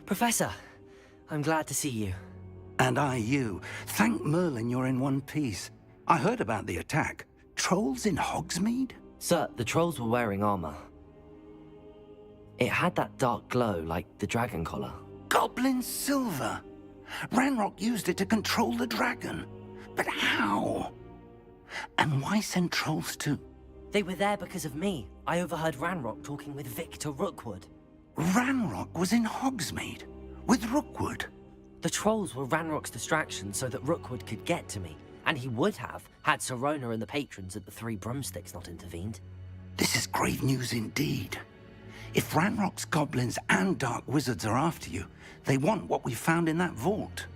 Professor, I'm glad to see you. And I you. Thank Merlin you're in one piece. I heard about the attack. Trolls in Hogsmeade? Sir, the trolls were wearing armor. It had that dark glow like the dragon collar. Goblin silver! Ranrock used it to control the dragon. But how? And why send trolls to... They were there because of me. I overheard Ranrock talking with Victor Rookwood. Ranrock was in Hogsmeade? With Rookwood? The trolls were Ranrock's distraction so that Rookwood could get to me. And he would have, had Sirona and the patrons at the Three Broomsticks not intervened. This is grave news indeed. If Ranrock's goblins and dark wizards are after you, they want what we found in that vault.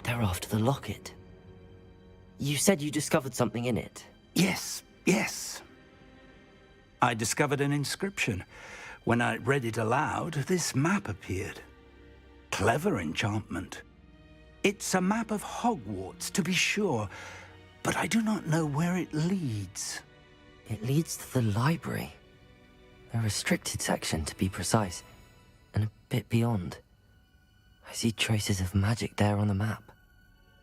They're after the locket. You said you discovered something in it. Yes. I discovered an inscription. When I read it aloud, this map appeared. Clever enchantment. It's a map of Hogwarts, to be sure, but I do not know where it leads. It leads to the library. A restricted section, to be precise, and a bit beyond. I see traces of magic there on the map.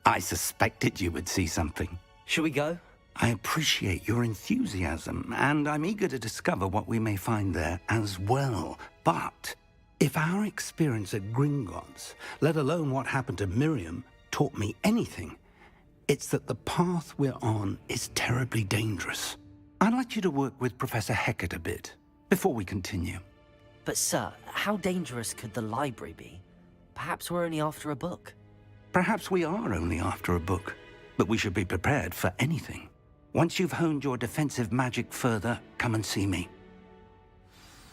I suspected you would see something. Shall we go? I appreciate your enthusiasm, and I'm eager to discover what we may find there as well. But if our experience at Gringotts, let alone what happened to Miriam, taught me anything, it's that the path we're on is terribly dangerous. I'd like you to work with Professor Hecat a bit, before we continue. But sir, how dangerous could the library be? Perhaps we're only after a book. Perhaps we are only after a book, but we should be prepared for anything. Once you've honed your defensive magic further, come and see me.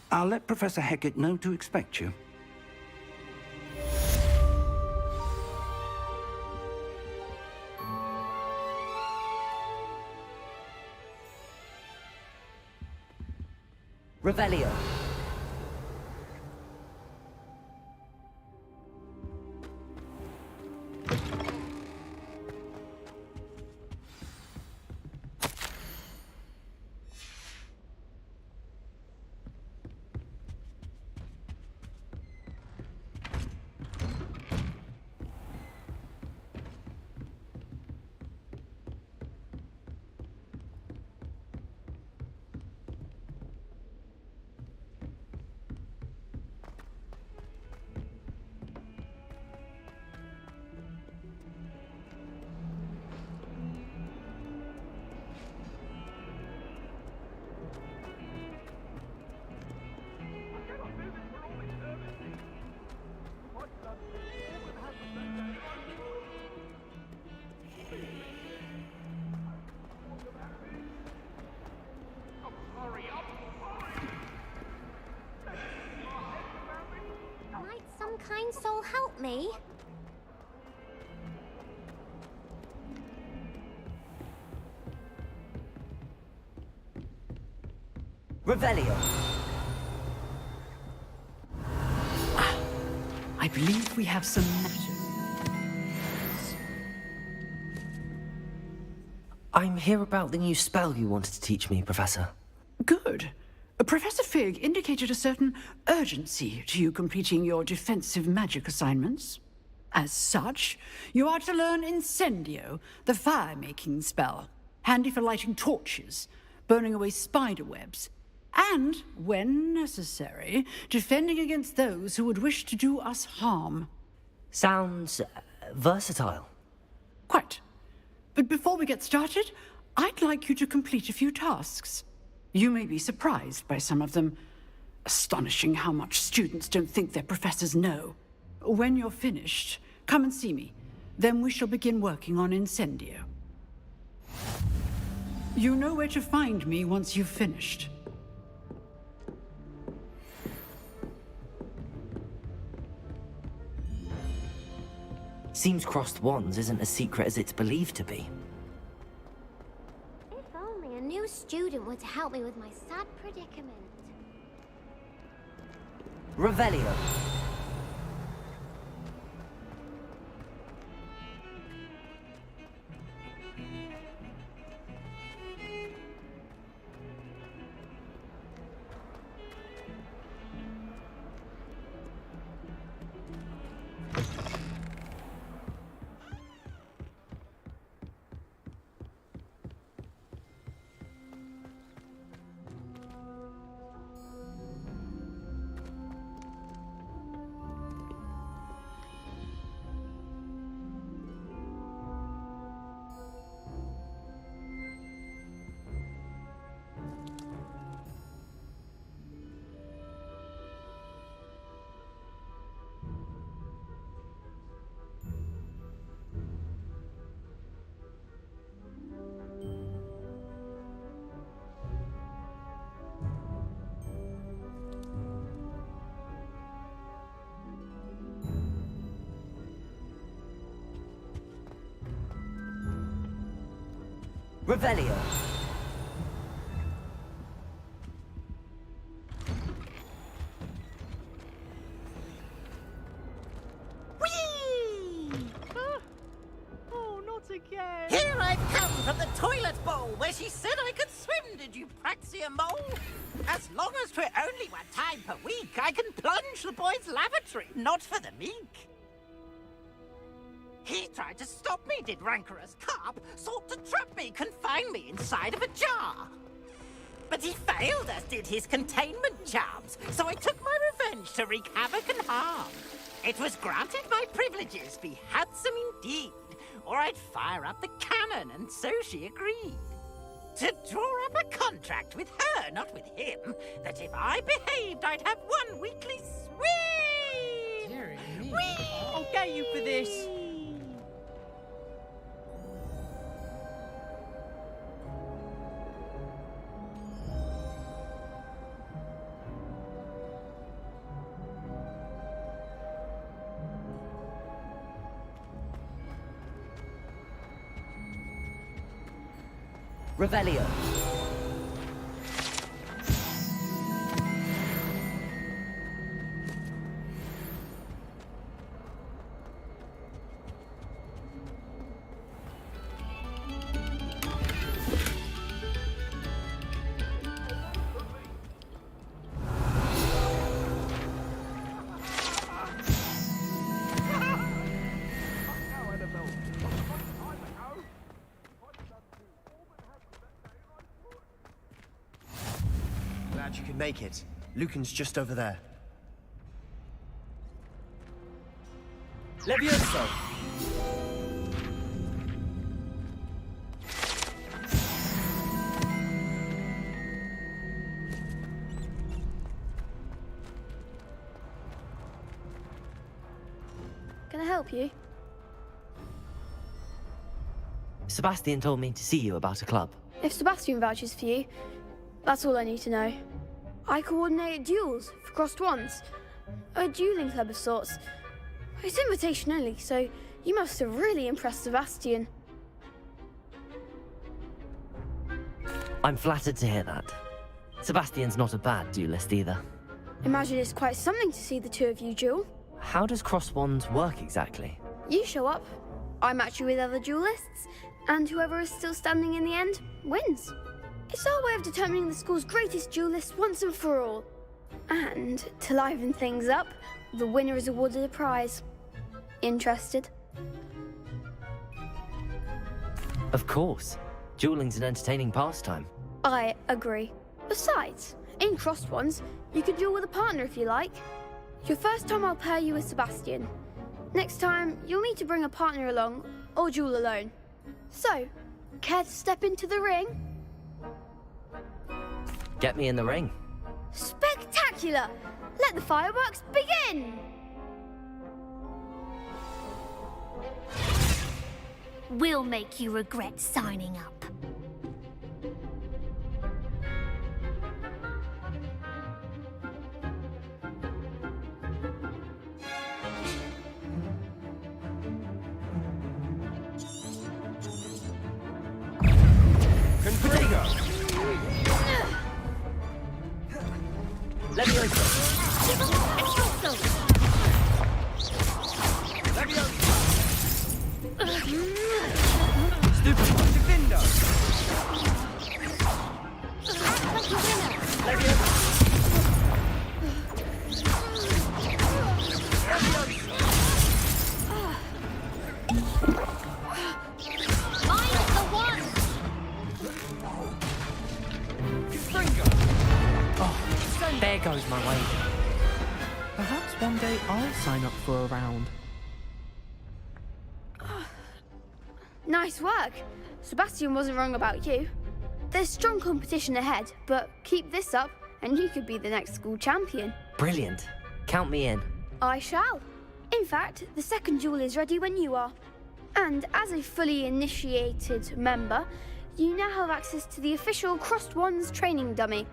I'll let Professor Hecat know to expect you. Revelio. Might some kind soul help me? Revelio. I believe we have some magic. I'm here about the new spell you wanted to teach me, Professor. Good. Professor Fig indicated a certain urgency to you completing your defensive magic assignments. As such, you are to learn Incendio, the fire-making spell, handy for lighting torches, burning away spider webs, and, when necessary, defending against those who would wish to do us harm. Sounds versatile. Quite. But before we get started, I'd like you to complete a few tasks. You may be surprised by some of them. Astonishing how much students don't think their professors know. When you're finished, come and see me. Then we shall begin working on Incendio. You know where to find me once you've finished. Seems crossed wands isn't as secret as it's believed to be. If only a new student were to help me with my sad predicament. Revelio. Revelio. Oh, not again. Here I've come from the toilet bowl where she said I could swim, did you praxia mole? As long as 'twere only 1 time per week, I can plunge the boy's lavatory, not for the meek. He tried to stop me, did rancorous carp, sought to trap me, confine me inside of a jar. But he failed, as did his containment charms, so I took my revenge to wreak havoc and harm. It was granted my privileges be handsome indeed, or I'd fire up the cannon, and so she agreed. To draw up a contract with her, not with him, that if I behaved, I'd have 1 weekly swim! Dearie me. Whee! I'll get you for this. Revelio. Glad you could make it. Lucan's just over there. Levioso. Can I help you? Sebastian told me to see you about a club. If Sebastian vouches for you, that's all I need to know. I coordinate duels for crossed wands. A dueling club of sorts. It's invitation only, so you must have really impressed Sebastian. I'm flattered to hear that. Sebastian's not a bad duelist either. Imagine it's quite something to see the two of you duel. How does cross wands work exactly? You show up, I match you with other duelists, and whoever is still standing in the end wins. It's our way of determining the school's greatest duelist once and for all. And to liven things up, the winner is awarded a prize. Interested? Of course. Dueling's an entertaining pastime. I agree. Besides, in crossed ones, you can duel with a partner if you like. Your first time I'll pair you with Sebastian. Next time, you'll need to bring a partner along, or duel alone. So, care to step into the ring? Get me in the ring. Spectacular! Let the fireworks begin! We'll make you regret signing up. Levioso. Stupid Defendo! There goes my way. Perhaps one day I'll sign up for a round. Nice work. Sebastian wasn't wrong about you. There's strong competition ahead, but keep this up and you could be the next school champion. Brilliant. Count me in. I shall. In fact, the second duel is ready when you are. And as a fully initiated member, you now have access to the official Crossed Wands training dummy.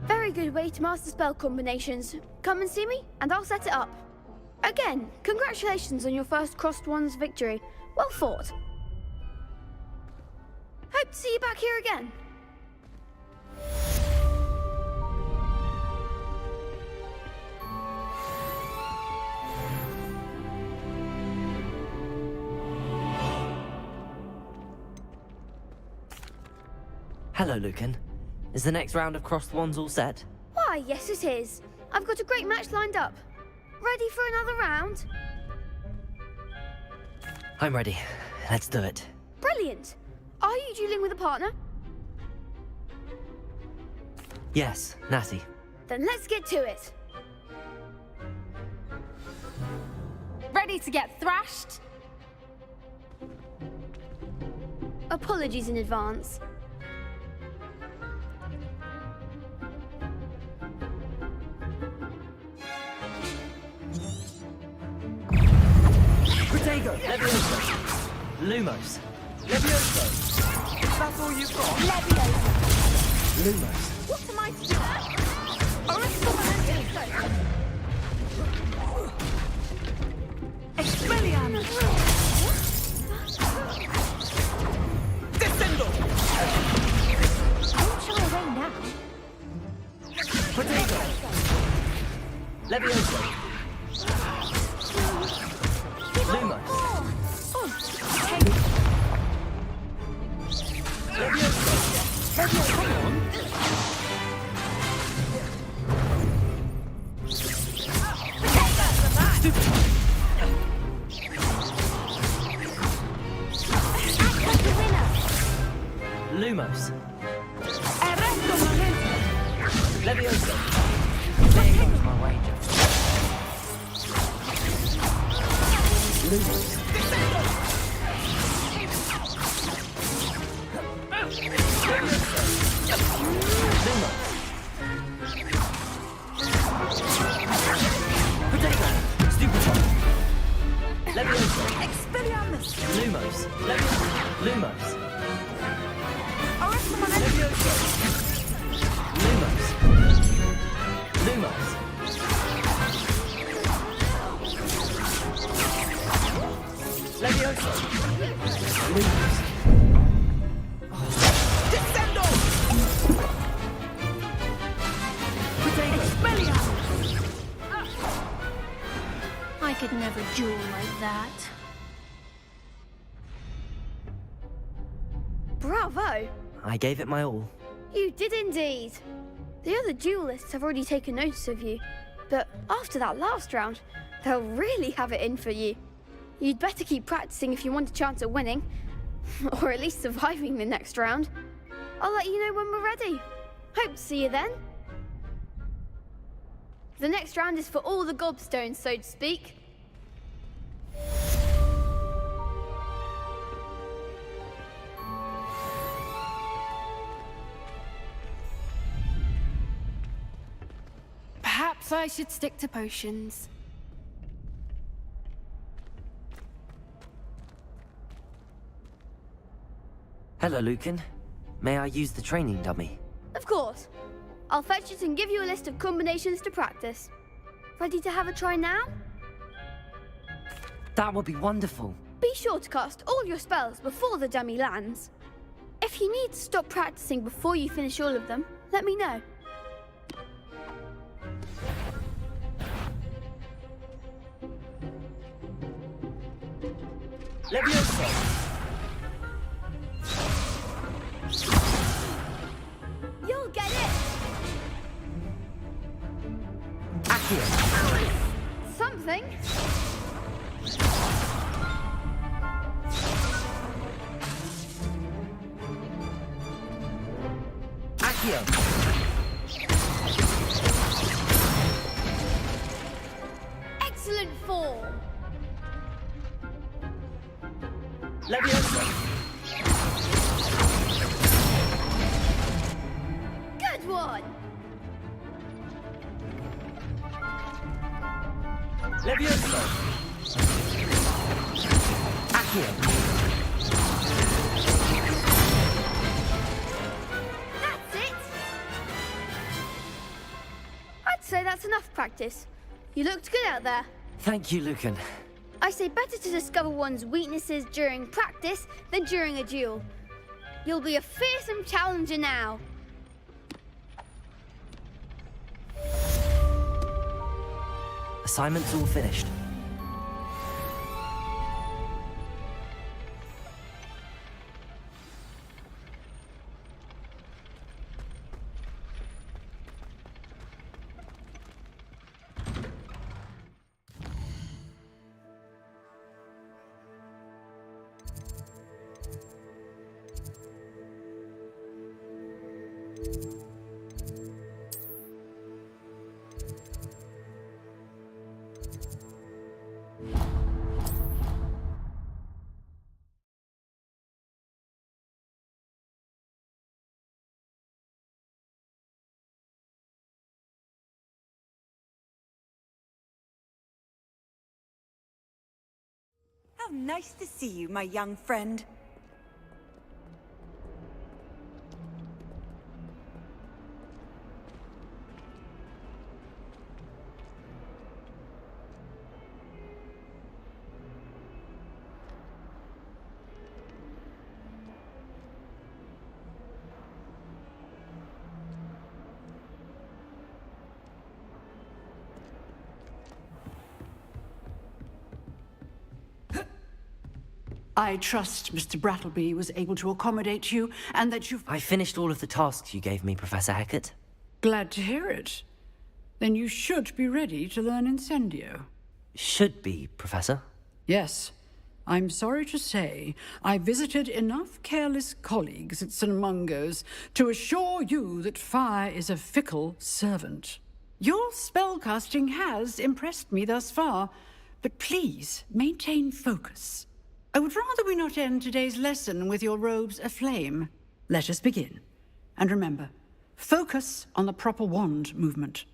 Very good way to master spell combinations. Come and see me, and I'll set it up. Again, congratulations on your first Crossed Wands victory. Well fought. Hope see you back here again. Hello, Lucan. Is the next round of Crossed Wands all set? Why, yes it is. I've got a great match lined up. Ready for another round? I'm ready. Let's do it. Brilliant. Are you dueling with a partner? Yes, Natty. Then let's get to it. Ready to get thrashed? Apologies in advance. Protego! Levioso! Lumos! Levioso! That's all you've got? Leviosa! Lumos! What am I to do? Expelliarmus! Descendo! Don't shy away now. Protego! Levioso! Lumos! Levioso! Lumos! Levioso! There goes my wager. Lumos! Lumos! Protego! Stupefy! Levioso! Expelliarmus! Lumos! Levioso! Lumos! Leviosa! Lumos! Lumos! Levioso! Lumos! Descendo! Protego! Expelliarmus! I could never duel like that. Bravo! I gave it my all. You did indeed. The other duelists have already taken notice of you, but after that last round, they'll really have it in for you. You'd better keep practicing if you want a chance at winning, or at least surviving the next round. I'll let you know when we're ready. Hope to see you then. The next round is for all the gobstones, so to speak. Perhaps I should stick to potions. Hello, Lucan. May I use the training dummy? Of course. I'll fetch it and give you a list of combinations to practice. Ready to have a try now? That would be wonderful. Be sure to cast all your spells before the dummy lands. If you need to stop practicing before you finish all of them, let me know. Levioso! You'll get it! Accio! Something. Accio! Excellent form. Levioso! Good one. Levioso! Accio! That's it. I'd say that's enough practice. You looked good out there. Thank you, Lucan. I say better to discover one's weaknesses during practice than during a duel. You'll be a fearsome challenger now. Assignment's all finished. How nice to see you, my young friend. I trust Mr. Brattleby was able to accommodate you, and that you've... I finished all of the tasks you gave me, Professor Hecat. Glad to hear it. Then you should be ready to learn Incendio. Should be, Professor. Yes. I'm sorry to say, I visited enough careless colleagues at St. Mungo's to assure you that fire is a fickle servant. Your spellcasting has impressed me thus far, but please maintain focus. I would rather we not end today's lesson with your robes aflame. Let us begin. And remember, focus on the proper wand movement.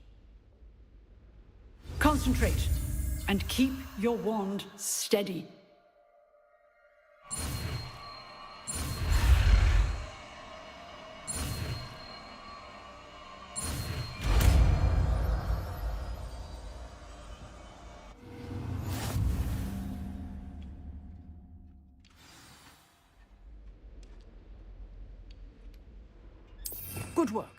Concentrate, and keep your wand steady. Good work.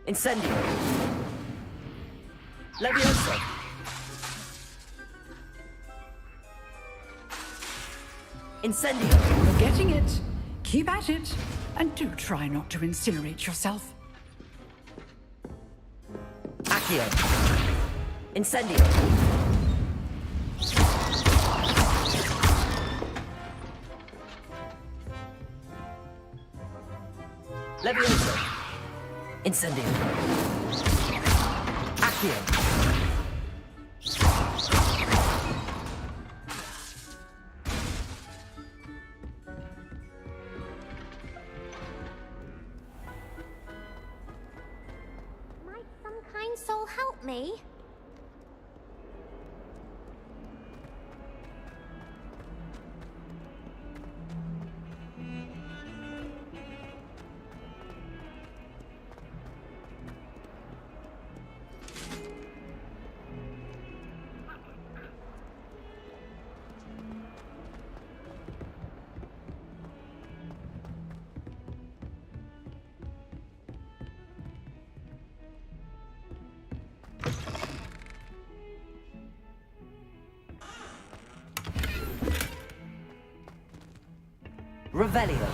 Incendio. Leviosa. Incendio. You're getting it. Keep at it. And do try not to incinerate yourself. Accio. Incendio. Leviosa. Incendio. Accio. Might some kind soul help me? Revelio.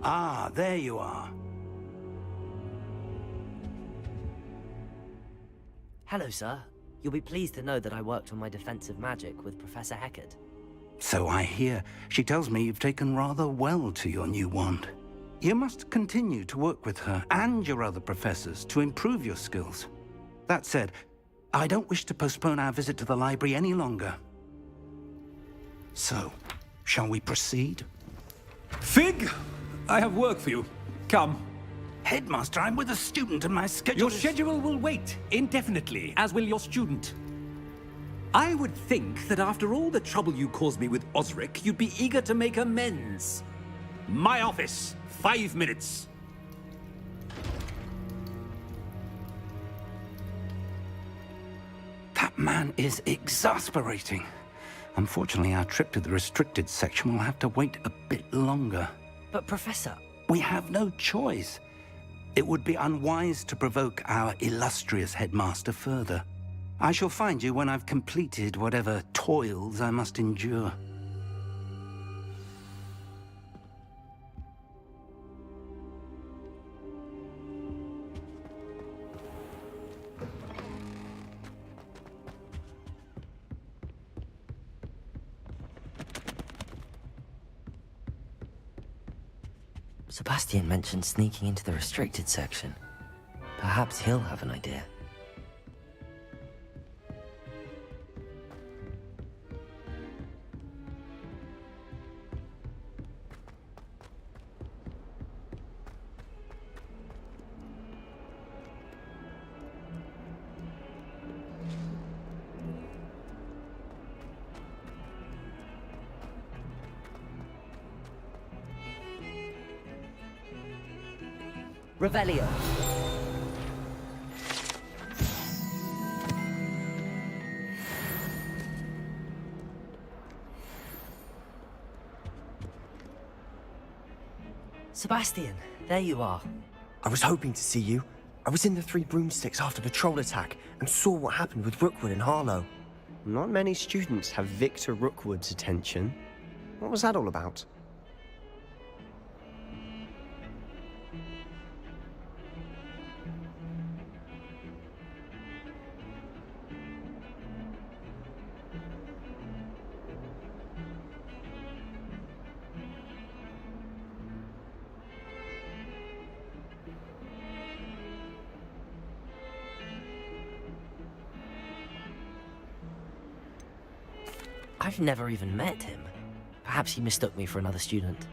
Ah, there you are. Hello, sir. You'll be pleased to know that I worked on my defensive magic with Professor Heckard. So I hear. She tells me you've taken rather well to your new wand. You must continue to work with her and your other professors to improve your skills. That said, I don't wish to postpone our visit to the library any longer. So, shall we proceed? Fig! I have work for you. Come. Headmaster, I'm with a student and my schedule Your is... schedule will wait indefinitely, as will your student. I would think that after all the trouble you caused me with Osric, you'd be eager to make amends. My office, 5 minutes. That man is exasperating. Unfortunately, our trip to the restricted section will have to wait a bit longer. But, Professor... We have no choice. It would be unwise to provoke our illustrious headmaster further. I shall find you when I've completed whatever toils I must endure. Sebastian mentioned sneaking into the restricted section. Perhaps he'll have an idea. Revelio. Sebastian, there you are. I was hoping to see you. I was in the Three Broomsticks after the troll attack and saw what happened with Rookwood and Harlow. Not many students have Victor Rookwood's attention. What was that all about? I've never even met him. Perhaps he mistook me for another student.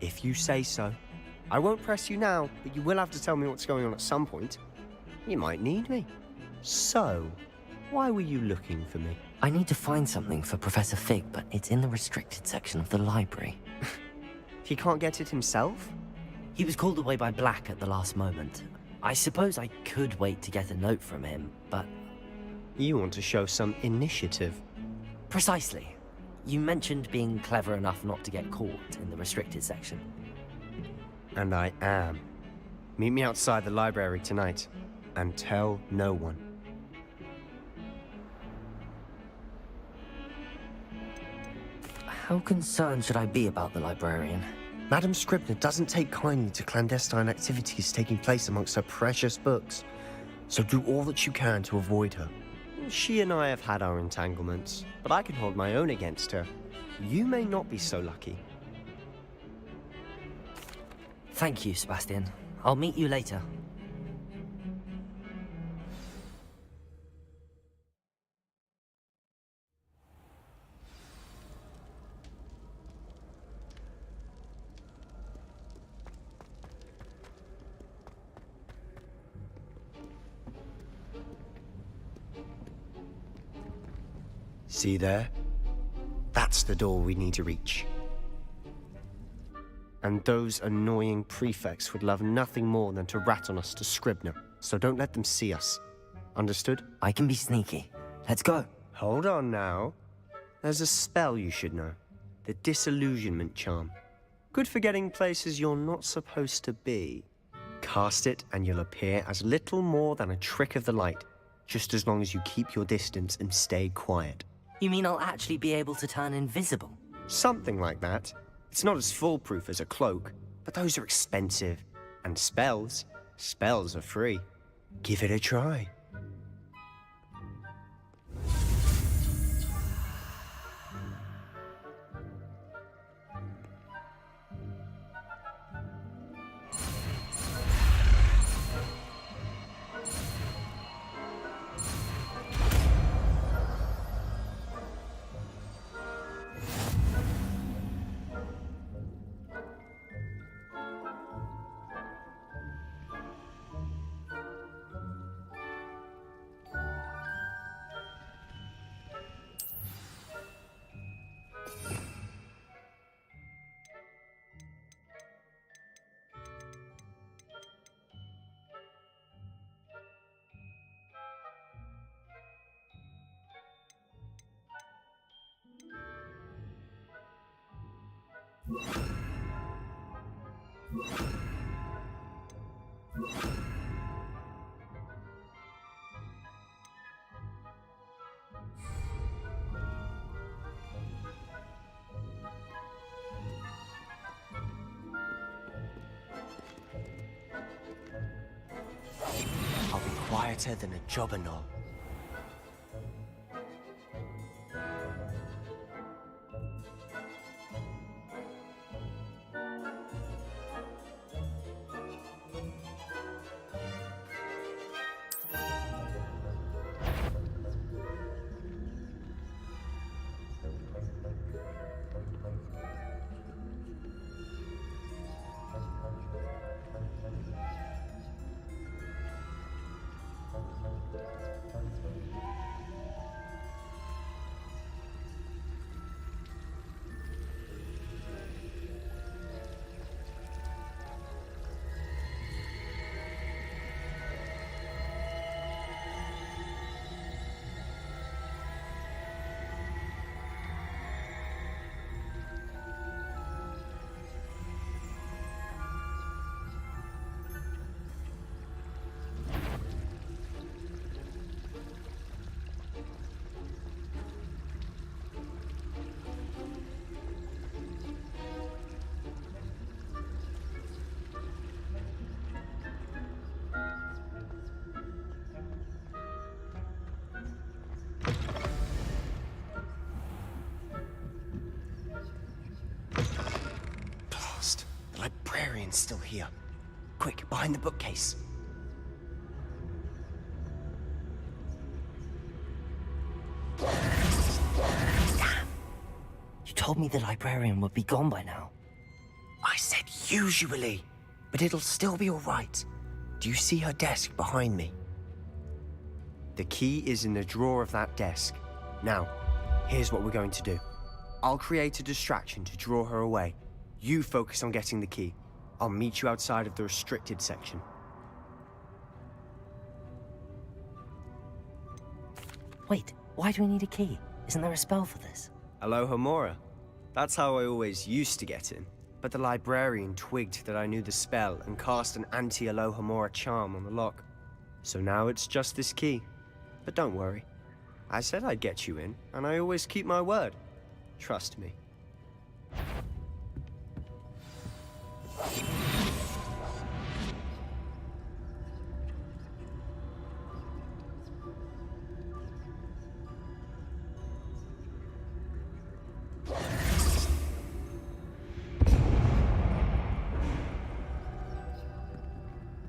If you say so. I won't press you now, but you will have to tell me what's going on at some point. You might need me. So, why were you looking for me? I need to find something for Professor Fig, but it's in the restricted section of the library. He can't get it himself? He was called away by Black at the last moment. I suppose I could wait to get a note from him, but... You want to show some initiative. Precisely. You mentioned being clever enough not to get caught in the restricted section. And I am. Meet me outside the library tonight, and tell no one. How concerned should I be about the librarian? Madame Scribner doesn't take kindly to clandestine activities taking place amongst her precious books, so do all that you can to avoid her. She and I have had our entanglements, but I can hold my own against her. You may not be so lucky. Thank you, Sebastian. I'll meet you later. See there? That's the door we need to reach. And those annoying prefects would love nothing more than to rat on us to Scribner, so don't let them see us. Understood? I can be sneaky. Let's go. Hold on now. There's a spell you should know. The Disillusionment Charm. Good for getting places you're not supposed to be. Cast it and you'll appear as little more than a trick of the light, just as long as you keep your distance and stay quiet. You mean I'll actually be able to turn invisible? Something like that. It's not as foolproof as a cloak, but those are expensive. And spells are free. Give it a try. I'll be quieter than a jobberknoll. The librarian's still here. Quick, behind the bookcase. Damn! You told me the librarian would be gone by now. I said usually, but it'll still be all right. Do you see her desk behind me? The key is in the drawer of that desk. Now, here's what we're going to do. I'll create a distraction to draw her away. You focus on getting the key. I'll meet you outside of the restricted section. Wait, why do we need a key? Isn't there a spell for this? Alohomora. That's how I always used to get in. But the librarian twigged that I knew the spell and cast an anti-Alohomora charm on the lock. So now it's just this key. But don't worry. I said I'd get you in, and I always keep my word. Trust me.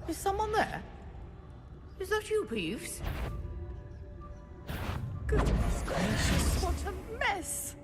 Is someone there? Is that you, Peeves? Goodness gracious, what a mess!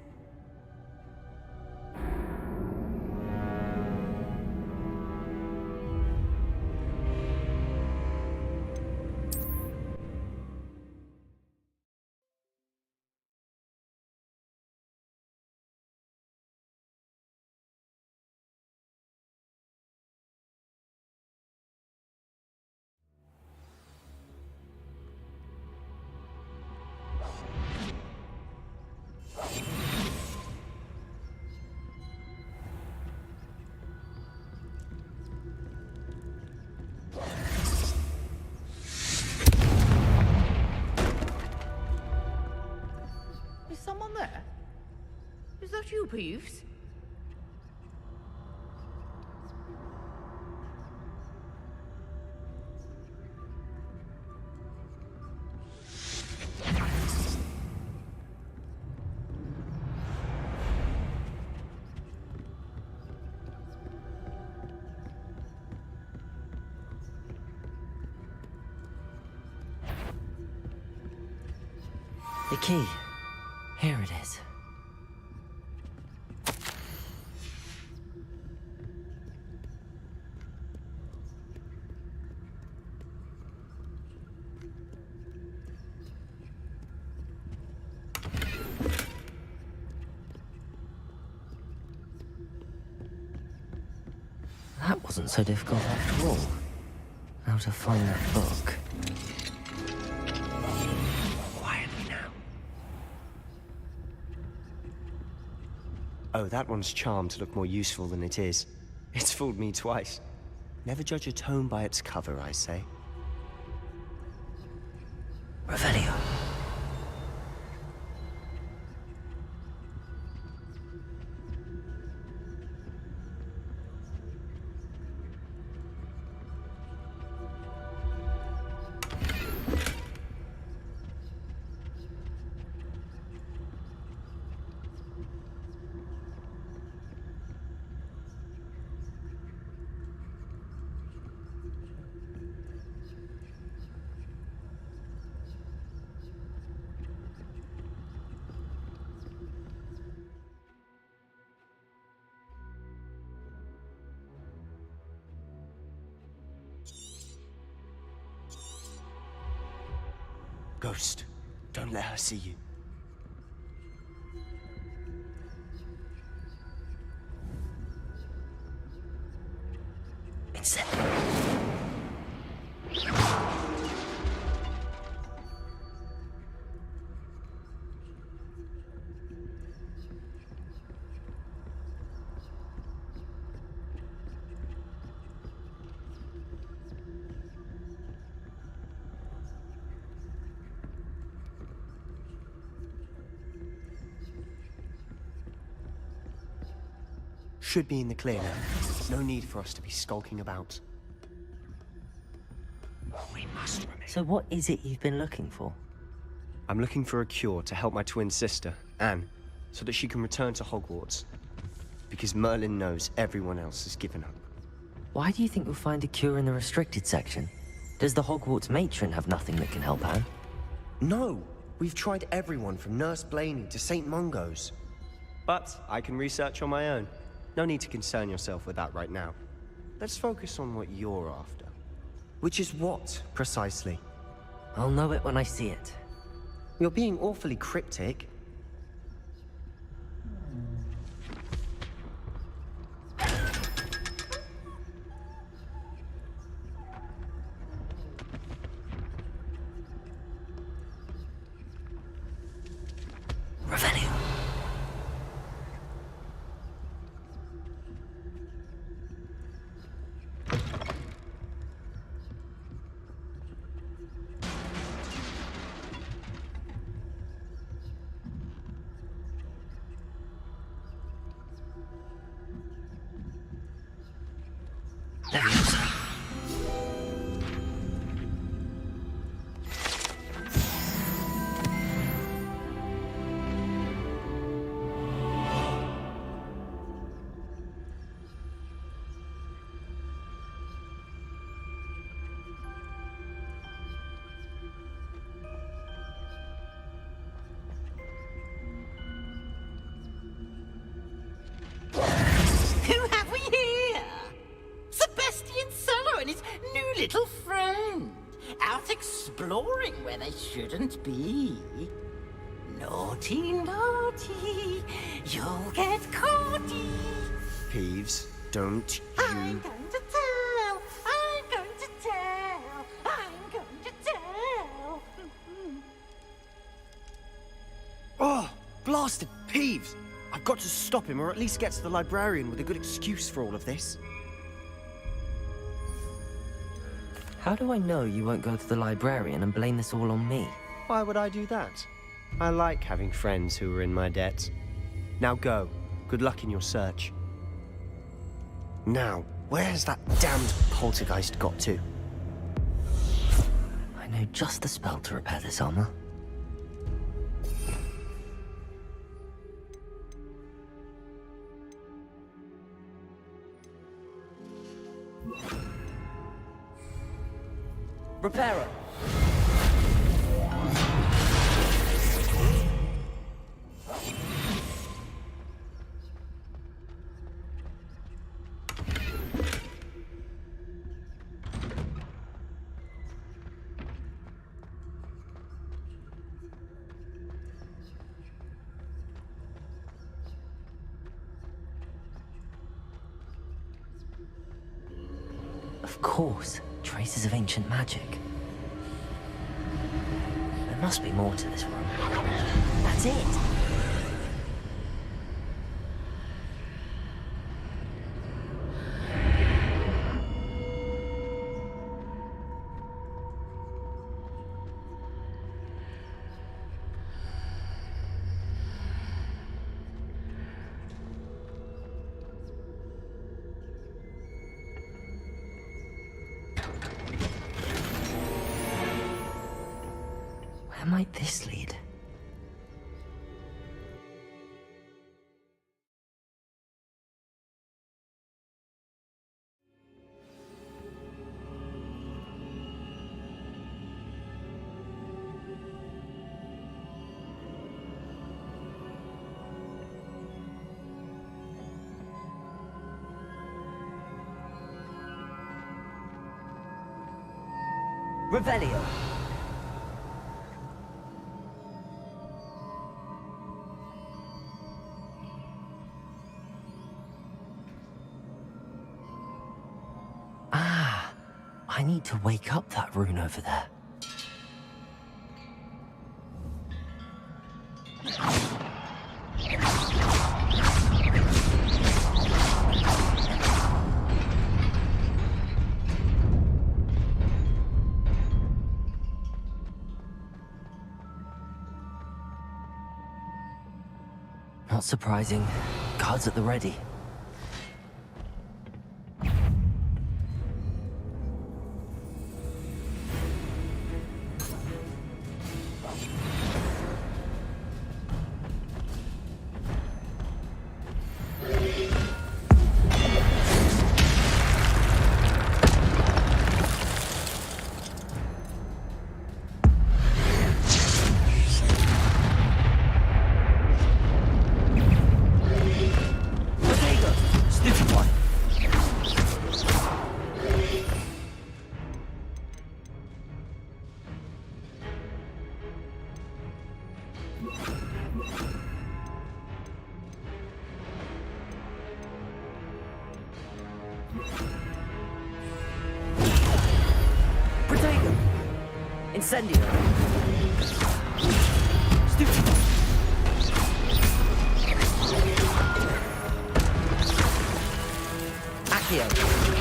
Is someone there? Is that you, Peeves? The key. Here it is. That wasn't so difficult after all. How to find that book. Quietly now. Oh, that one's charmed to look more useful than it is. It's fooled me twice. Never judge a tome by its cover, I say. Revelio. Ghost, don't let her see you. It's there. Should be in the clear now. No need for us to be skulking about. We must remain. So what is it you've been looking for? I'm looking for a cure to help my twin sister, Anne, so that she can return to Hogwarts. Because Merlin knows everyone else has given up. Why do you think you'll find a cure in the restricted section? Does the Hogwarts matron have nothing that can help Anne? No! We've tried everyone from Nurse Blaney to St. Mungo's. But I can research on my own. No need to concern yourself with that right now. Let's focus on what you're after. Which is what, precisely? I'll know it when I see it. You're being awfully cryptic. Revelio. Leviosa. Who have we here? Sebastian Solo and his new little friend. Out exploring where they shouldn't be. Naughty, naughty, you'll get caughty. Peeves, don't I'm you... going to tell, I'm going to tell, I'm going to tell. Oh, blasted Peeves! I've got to stop him, or at least get to the librarian with a good excuse for all of this. How do I know you won't go to the librarian and blame this all on me? Why would I do that? I like having friends who are in my debt. Now go. Good luck in your search. Now, where's that damned poltergeist got to? I know just the spell to repair this armor. Repairer! Of course, traces of ancient magic. There must be more to this room. That's it! Where might this lead? Revelio. I need to wake up that rune over there. Not surprising. Guards at the ready. Incendio. Stupid. Accio.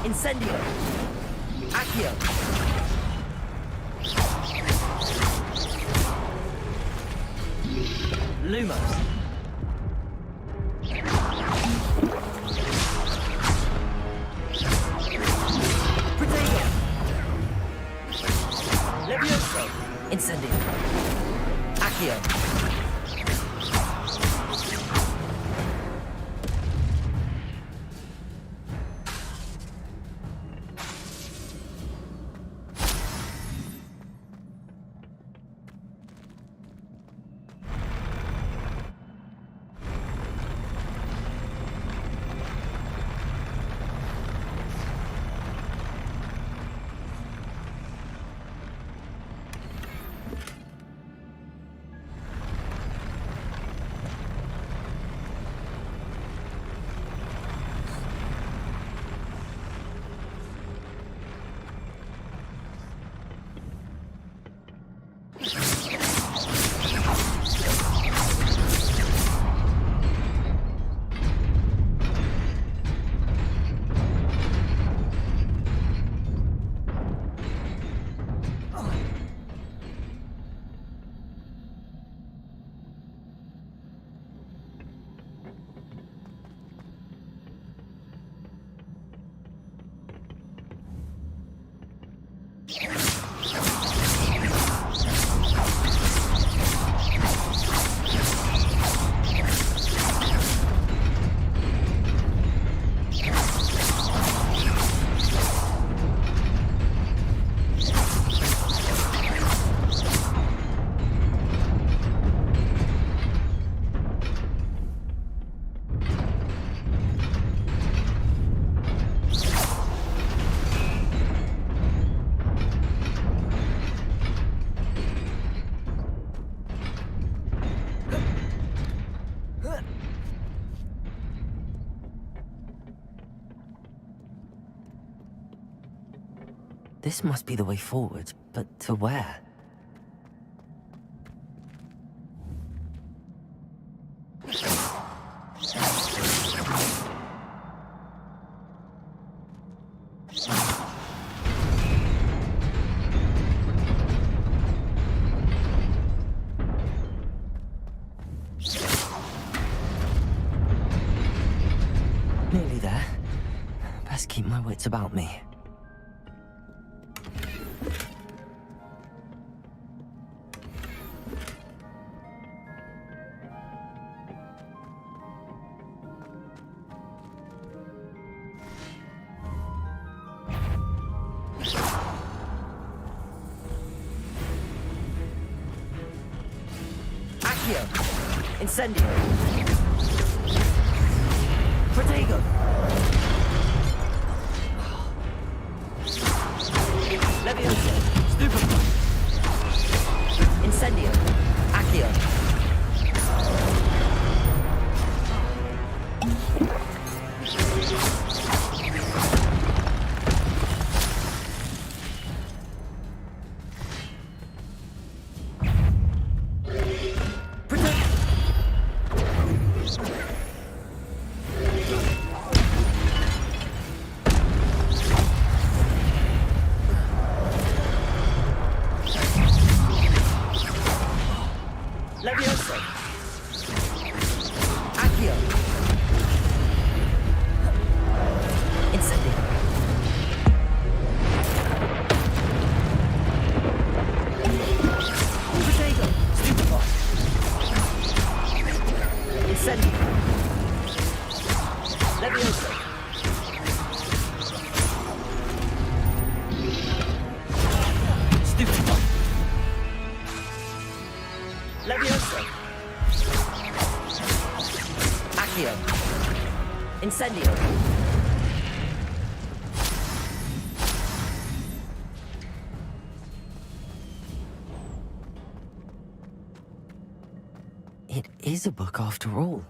Incendio! Accio! Lumos! Protego! Levioso! Incendio! Accio! This must be the way forward, but to where? Nearly there. Best keep my wits about me. Accio! Incendio! Protego! Leviosa! Stupefy! Incendio! Accio! Leviosa! Accio! Incendio! Protego! Stupefy! Incendio! Leviosa! Stupefy! Leviosa! Accio! Incendio! It is a book after all.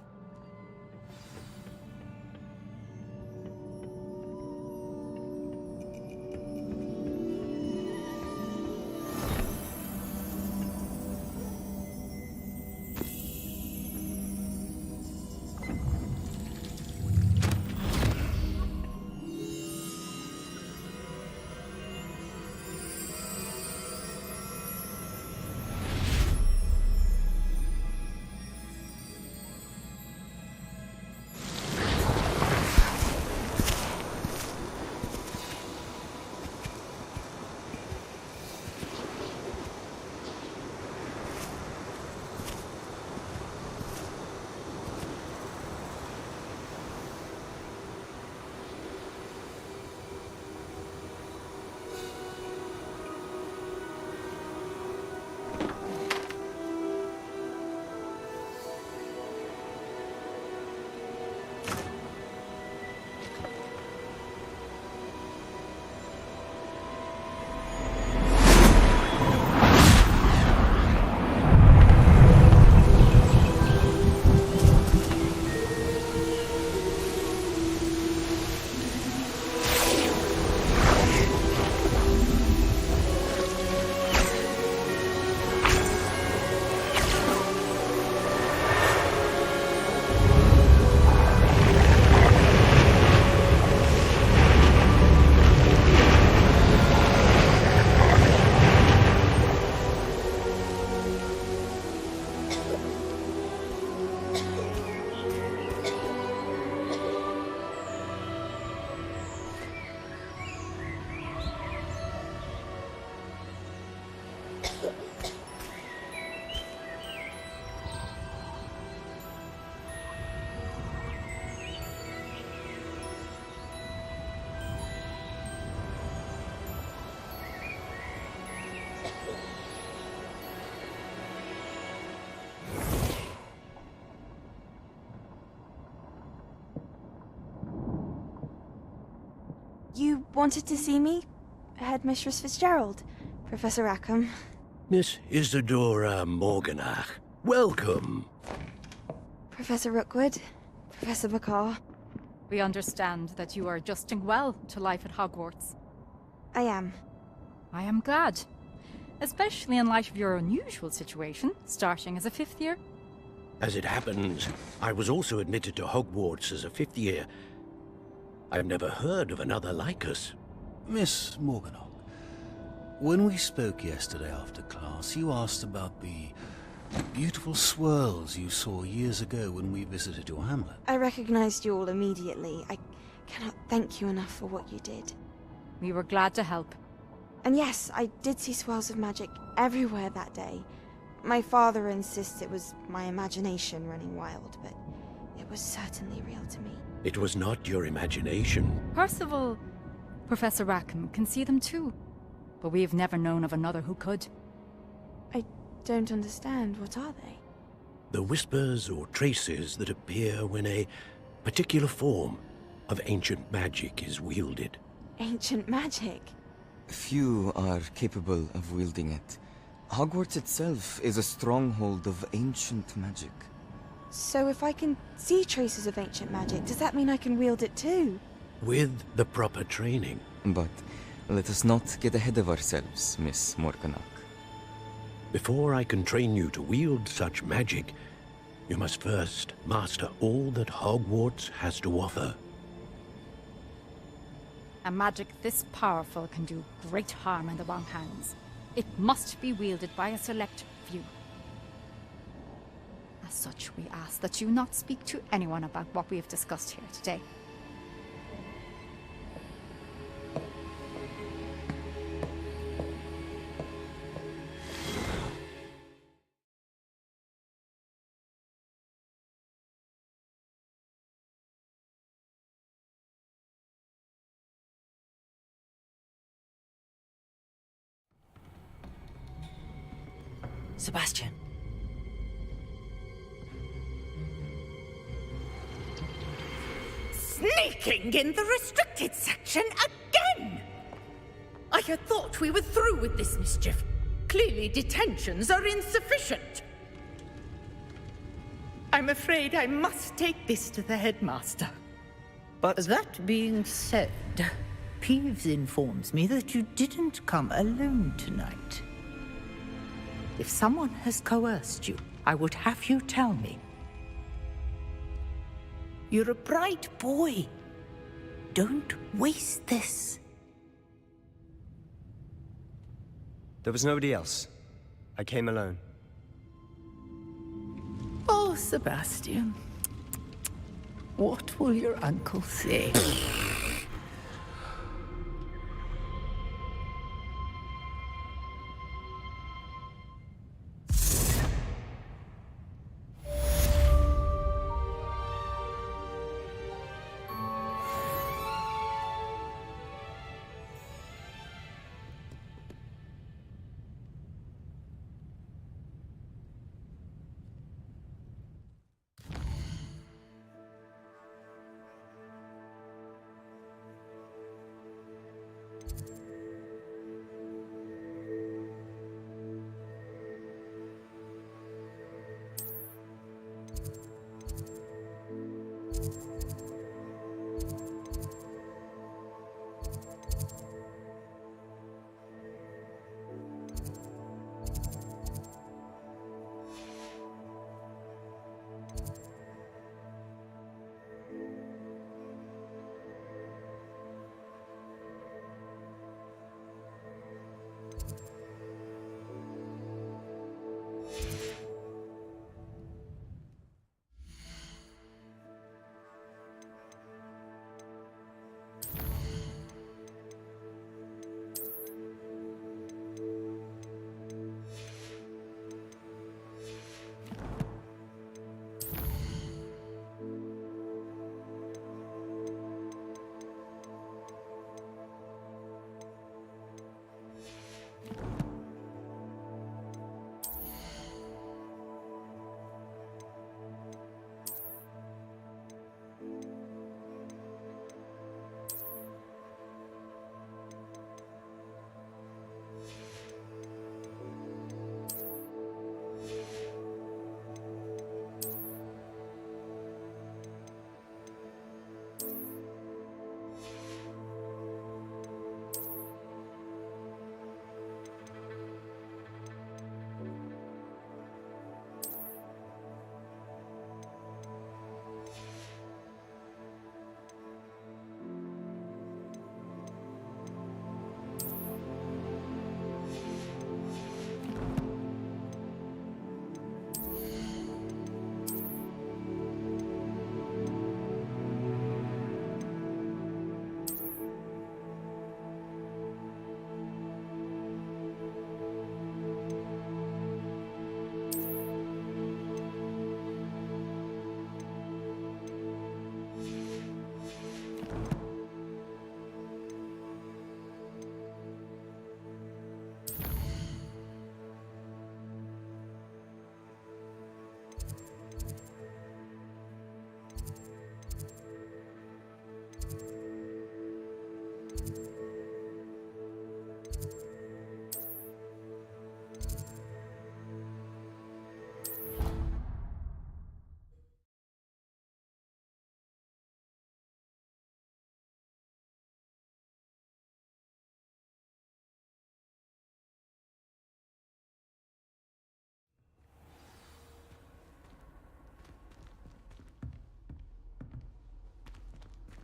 You wanted to see me? Headmistress Fitzgerald, Professor Rackham. Miss Isadora Morganach, welcome. Professor Rookwood, Professor McCaw. We understand that you are adjusting well to life at Hogwarts. I am. I am glad. Especially in light of your unusual situation, starting as a 5th year. As it happens, I was also admitted to Hogwarts as a 5th year. I've never heard of another like us. Miss Morganach, when we spoke yesterday after class, you asked about the beautiful swirls you saw years ago when we visited your hamlet. I recognized you all immediately. I cannot thank you enough for what you did. We were glad to help. And yes, I did see swirls of magic everywhere that day. My father insists it was my imagination running wild, but it was certainly real to me. It was not your imagination. Percival, Professor Rackham can see them too. But we have never known of another who could. I don't understand. What are they? The whispers or traces that appear when a particular form of ancient magic is wielded. Ancient magic? Few are capable of wielding it. Hogwarts itself is a stronghold of ancient magic. So if I can see traces of ancient magic, does that mean I can wield it too? With the proper training. But let us not get ahead of ourselves, Miss Morganach. Before I can train you to wield such magic, you must first master all that Hogwarts has to offer. A magic this powerful can do great harm in the wrong hands. It must be wielded by a select few. As such, we ask that you not speak to anyone about what we have discussed here today. Sebastian. Sneaking in the restricted section again! I had thought we were through with this mischief. Clearly detentions are insufficient. I'm afraid I must take this to the headmaster. But that being said, Peeves informs me that you didn't come alone tonight. If someone has coerced you, I would have you tell me. You're a bright boy. Don't waste this. There was nobody else. I came alone. Oh, Sebastian. What will your uncle say?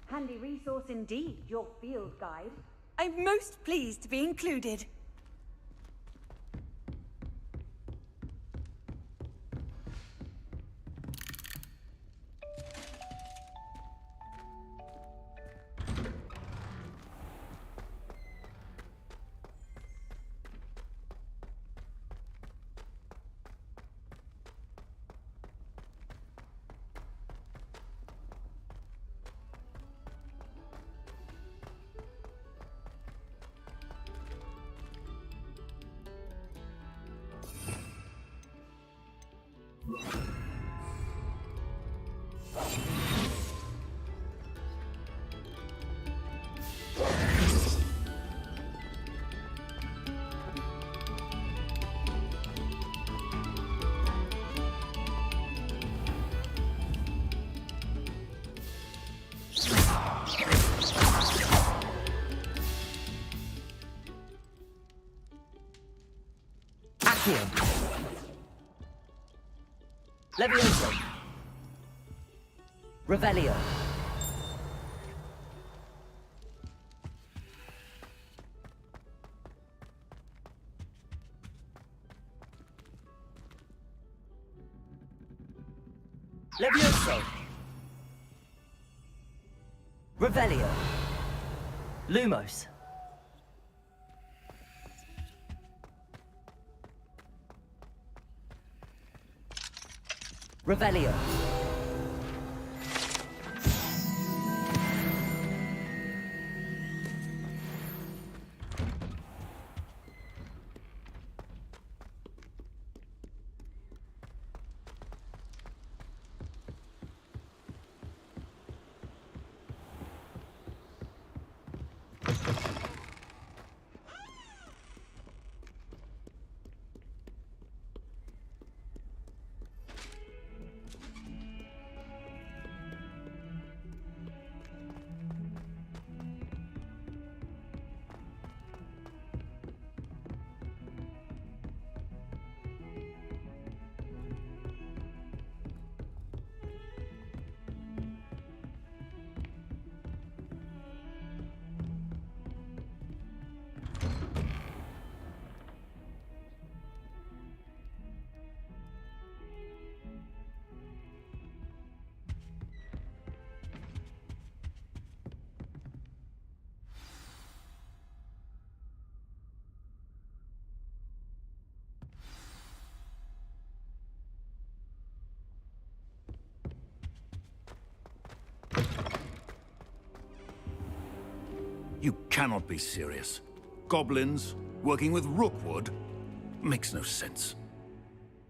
Handy resource indeed, your field guide. I'm most pleased to be included. Accio. Levioso. Revelio. Levioso. Revelio. Lumos. Revelio. You cannot be serious. Goblins working with Rookwood? Makes no sense.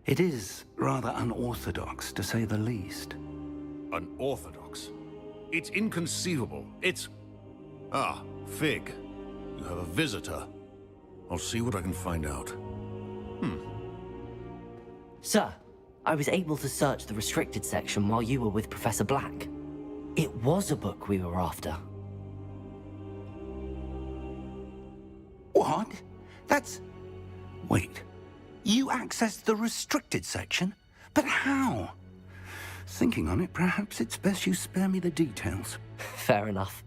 It is rather unorthodox, to say the least. Unorthodox? It's inconceivable. It's... Ah, Fig. You have a visitor. I'll see what I can find out. Sir, I was able to search the restricted section while you were with Professor Black. It was a book we were after. What? That's... Wait. You accessed the restricted section? But how? Thinking on it, perhaps it's best you spare me the details. Fair enough.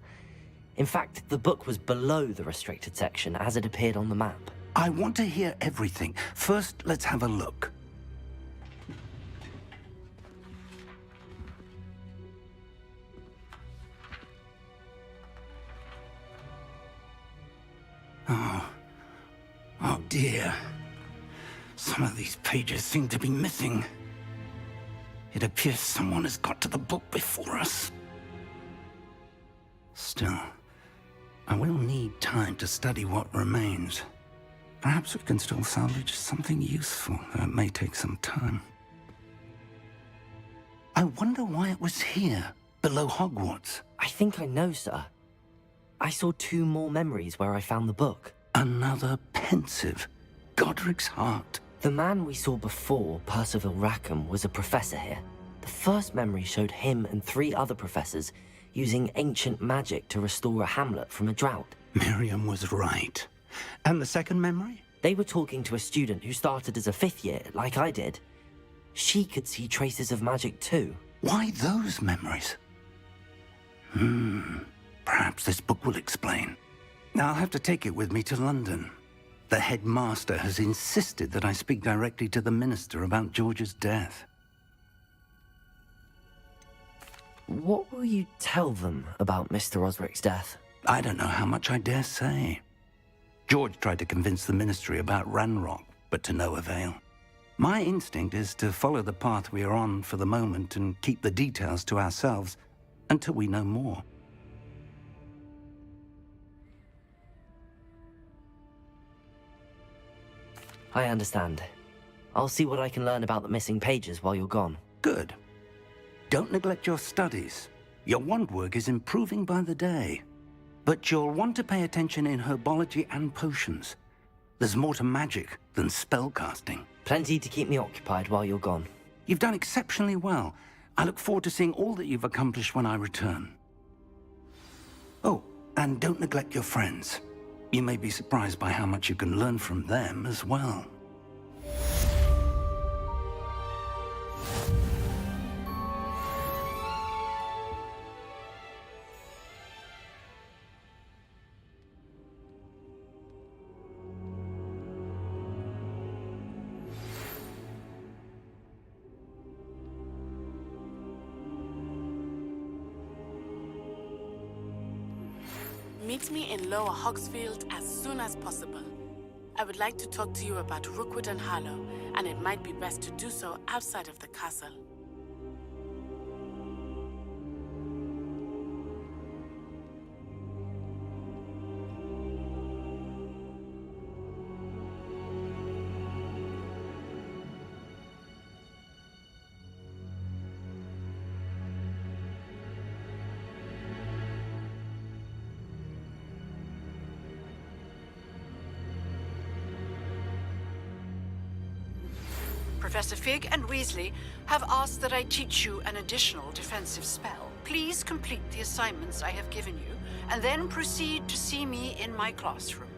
In fact, the book was below the restricted section as it appeared on the map. I want to hear everything. First, let's have a look. Oh dear. Some of these pages seem to be missing. It appears someone has got to the book before us. Still, I will need time to study what remains. Perhaps we can still salvage something useful, though it may take some time. I wonder why it was here, below Hogwarts. I think I know, sir. I saw 2 more memories where I found the book. Another pensive. Godric's heart. The man we saw before, Percival Rackham, was a professor here. The first memory showed him and 3 other professors using ancient magic to restore a hamlet from a drought. Miriam was right. And the second memory? They were talking to a student who started as a 5th year, like I did. She could see traces of magic too. Why those memories? Perhaps this book will explain. Now I'll have to take it with me to London. The headmaster has insisted that I speak directly to the minister about George's death. What will you tell them about Mr. Osric's death? I don't know how much I dare say. George tried to convince the ministry about Ranrock, but to no avail. My instinct is to follow the path we are on for the moment and keep the details to ourselves until we know more. I understand. I'll see what I can learn about the missing pages while you're gone. Good. Don't neglect your studies. Your wand work is improving by the day. But you'll want to pay attention in herbology and potions. There's more to magic than spellcasting. Plenty to keep me occupied while you're gone. You've done exceptionally well. I look forward to seeing all that you've accomplished when I return. Oh, and don't neglect your friends. You may be surprised by how much you can learn from them as well. Meet me in Lower Hogsfield as soon as possible. I would like to talk to you about Rookwood and Harlow, and it might be best to do so outside of the castle. Professor Fig and Weasley have asked that I teach you an additional defensive spell. Please complete the assignments I have given you, and then proceed to see me in my classroom.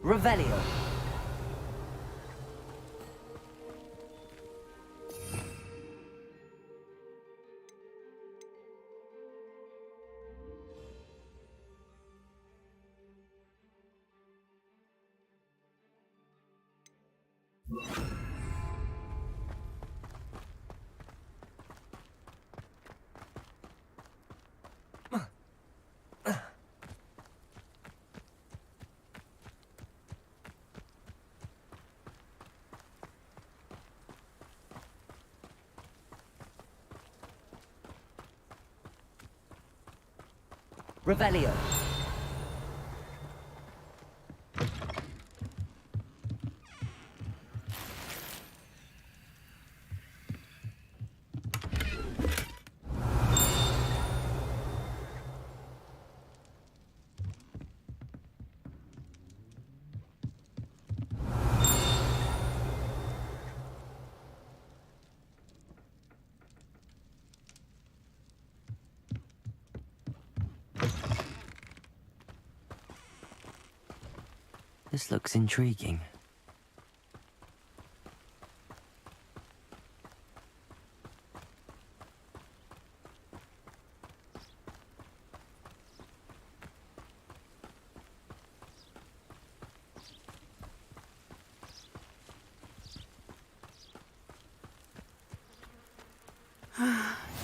Revelio. Revelio. This looks intriguing.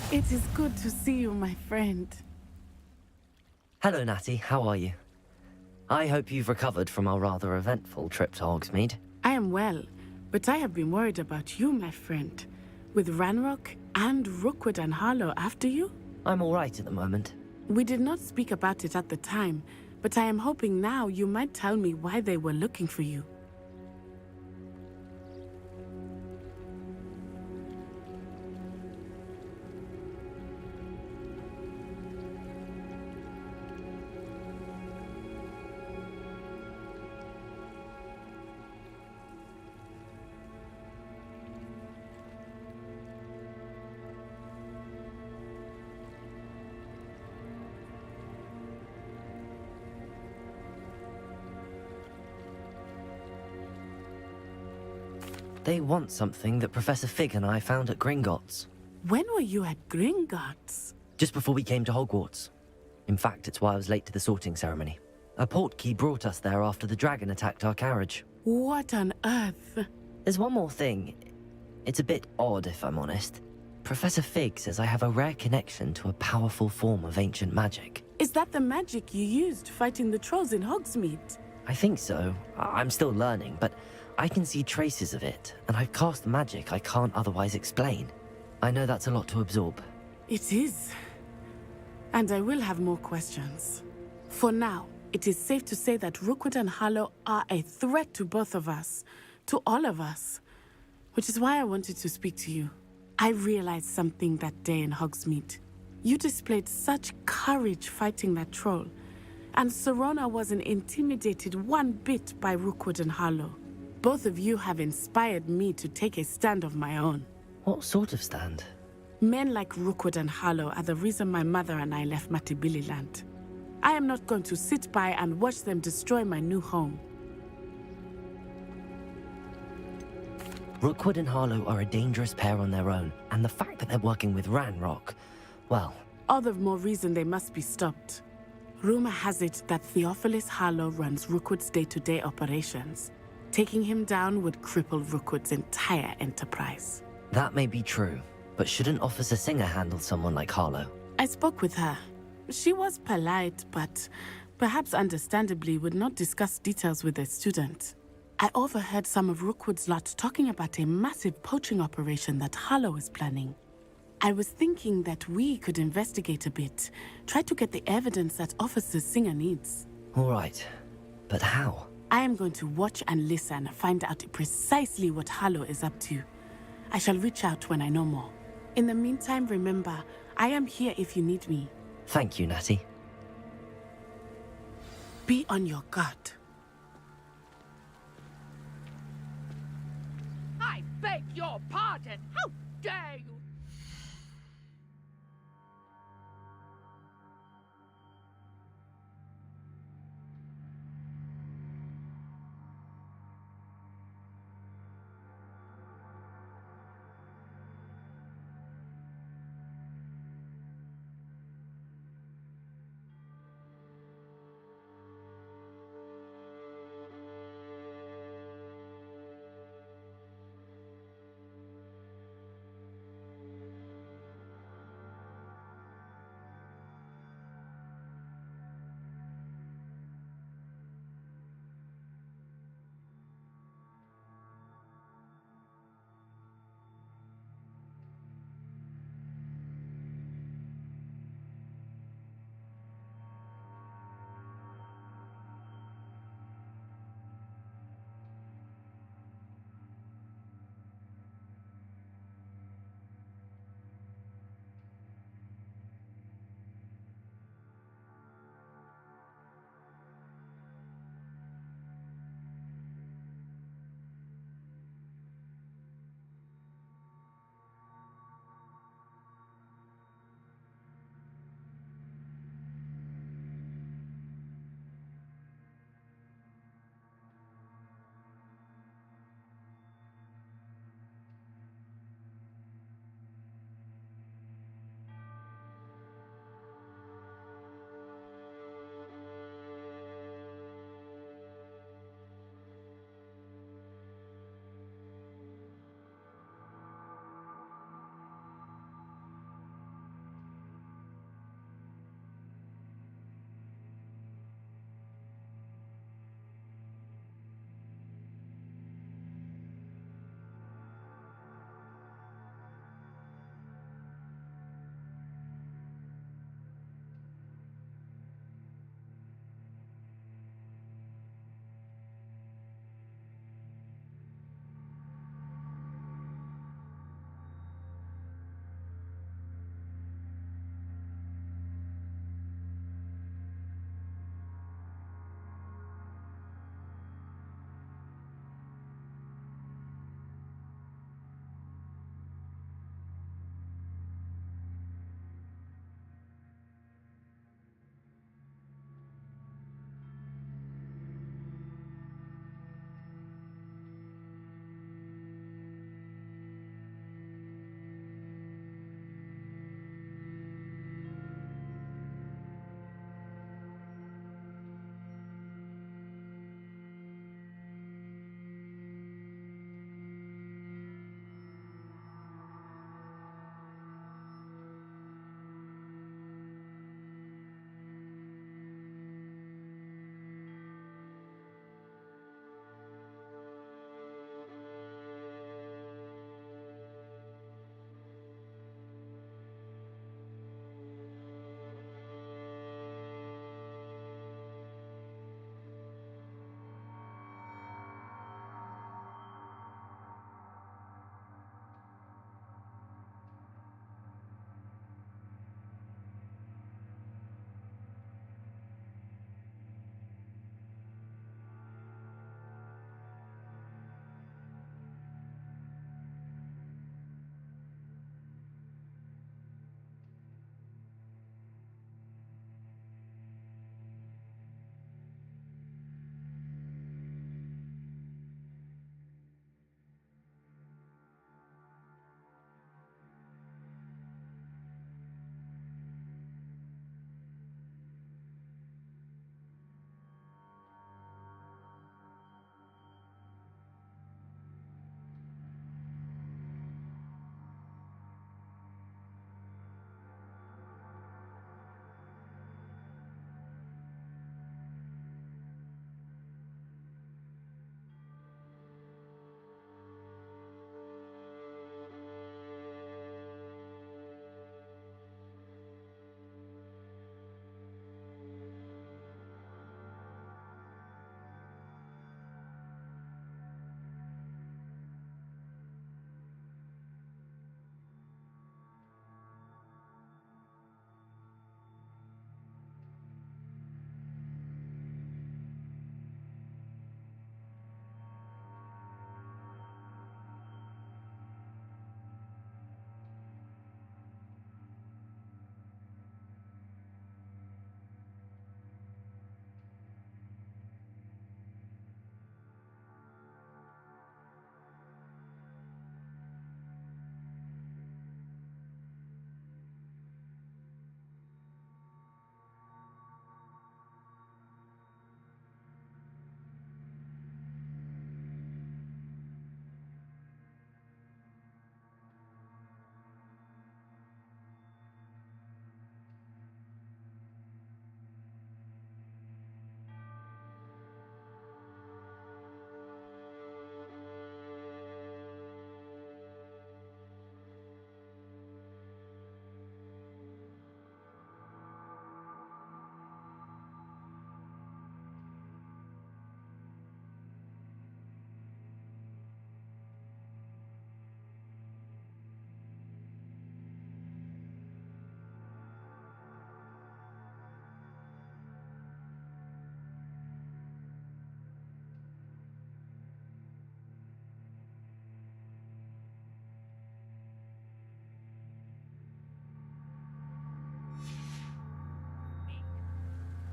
It is good to see you, my friend. Hello, Natty. How are you? I hope you've recovered from our rather eventful trip to Hogsmeade. I am well, but I have been worried about you, my friend. With Ranrock and Rookwood and Harlow after you? I'm all right at the moment. We did not speak about it at the time, but I am hoping now you might tell me why they were looking for you. They want something that Professor Fig and I found at Gringotts. When were you at Gringotts? Just before we came to Hogwarts. In fact, it's why I was late to the sorting ceremony. A portkey brought us there after the dragon attacked our carriage. What on earth? There's one more thing. It's a bit odd, if I'm honest. Professor Fig says I have a rare connection to a powerful form of ancient magic. Is that the magic you used fighting the trolls in Hogsmeade? I think so. I'm still learning, but I can see traces of it, and I've cast magic I can't otherwise explain. I know that's a lot to absorb. It is. And I will have more questions. For now, it is safe to say that Rookwood and Harlow are a threat to both of us, to all of us, which is why I wanted to speak to you. I realized something that day in Hogsmeade. You displayed such courage fighting that troll, and Serona wasn't intimidated one bit by Rookwood and Harlow. Both of you have inspired me to take a stand of my own. What sort of stand? Men like Rookwood and Harlow are the reason my mother and I left Matibili-land. I am not going to sit by and watch them destroy my new home. Rookwood and Harlow are a dangerous pair on their own, and the fact that they're working with Ranrock, well... All the more reason they must be stopped. Rumor has it that Theophilus Harlow runs Rookwood's day-to-day operations. Taking him down would cripple Rookwood's entire enterprise. That may be true, but shouldn't Officer Singer handle someone like Harlow? I spoke with her. She was polite, but perhaps understandably would not discuss details with a student. I overheard some of Rookwood's lot talking about a massive poaching operation that Harlow is planning. I was thinking that we could investigate a bit, try to get the evidence that Officer Singer needs. All right, but how? I am going to watch and listen, find out precisely what Harlow is up to. I shall reach out when I know more. In the meantime, remember, I am here if you need me. Thank you, Natty. Be on your guard. I beg your pardon! How dare you!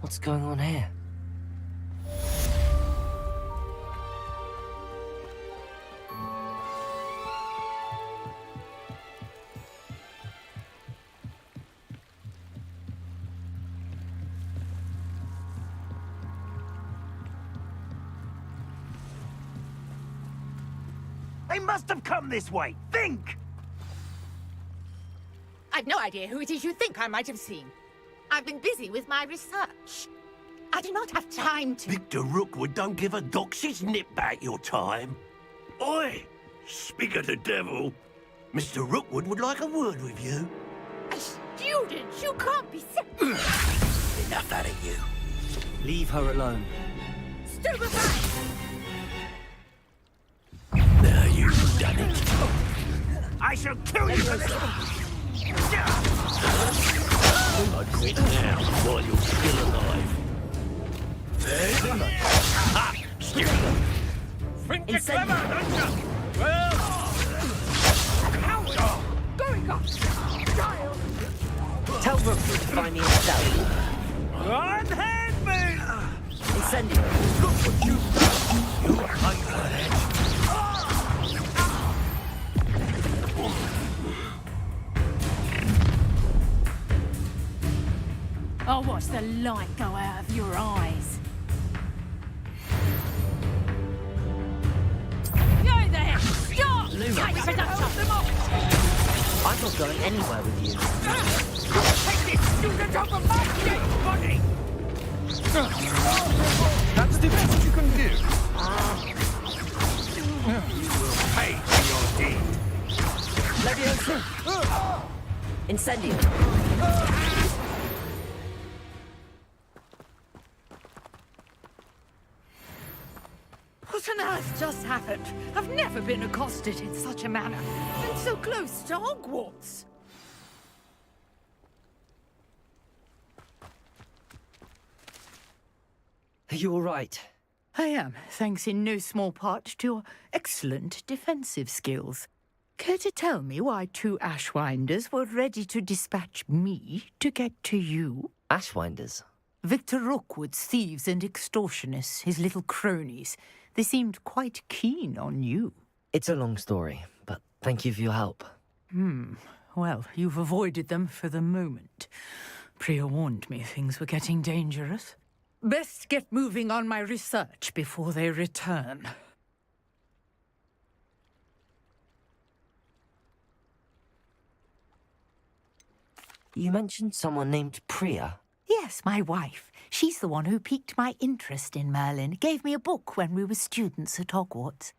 What's going on here? They must have come this way. Think! I've no idea who it is you think I might have seen. I've been busy with my research. I do not have time to... Victor Rookwood don't give a doxy's nip back your time. Oi! Speak of the devil. Mr. Rookwood would like a word with you. A student? You can't be... Enough out of you. Leave her alone. Stupefy! Now you've done it. I shall kill you for this! I quit now, while you're still alive. Ha! Think you're clever, don't you? Well... Coward! Going up! Child! Tell Rookwood to find me himself. Unhand me! Incendio. Look what you've done! You hate that. I'll watch the light go out of your eyes. You there! Stop! Luma. Take it up! I'm not going anywhere with you. Take this student off of my dead body! That's the best you can do. You will pay for your deed. Leviosa! Incendio! What on earth just happened? I've never been accosted in such a manner. And so close to Hogwarts. Are you all right? I am, thanks in no small part to your excellent defensive skills. Care to tell me why two Ashwinders were ready to dispatch me to get to you? Ashwinders? Victor Rookwood's thieves and extortionists, his little cronies. They seemed quite keen on you. It's a long story, but thank you for your help. Well, you've avoided them for the moment. Priya warned me things were getting dangerous. Best get moving on my research before they return. You mentioned someone named Priya. Yes, my wife. She's the one who piqued my interest in Merlin, gave me a book when we were students at Hogwarts.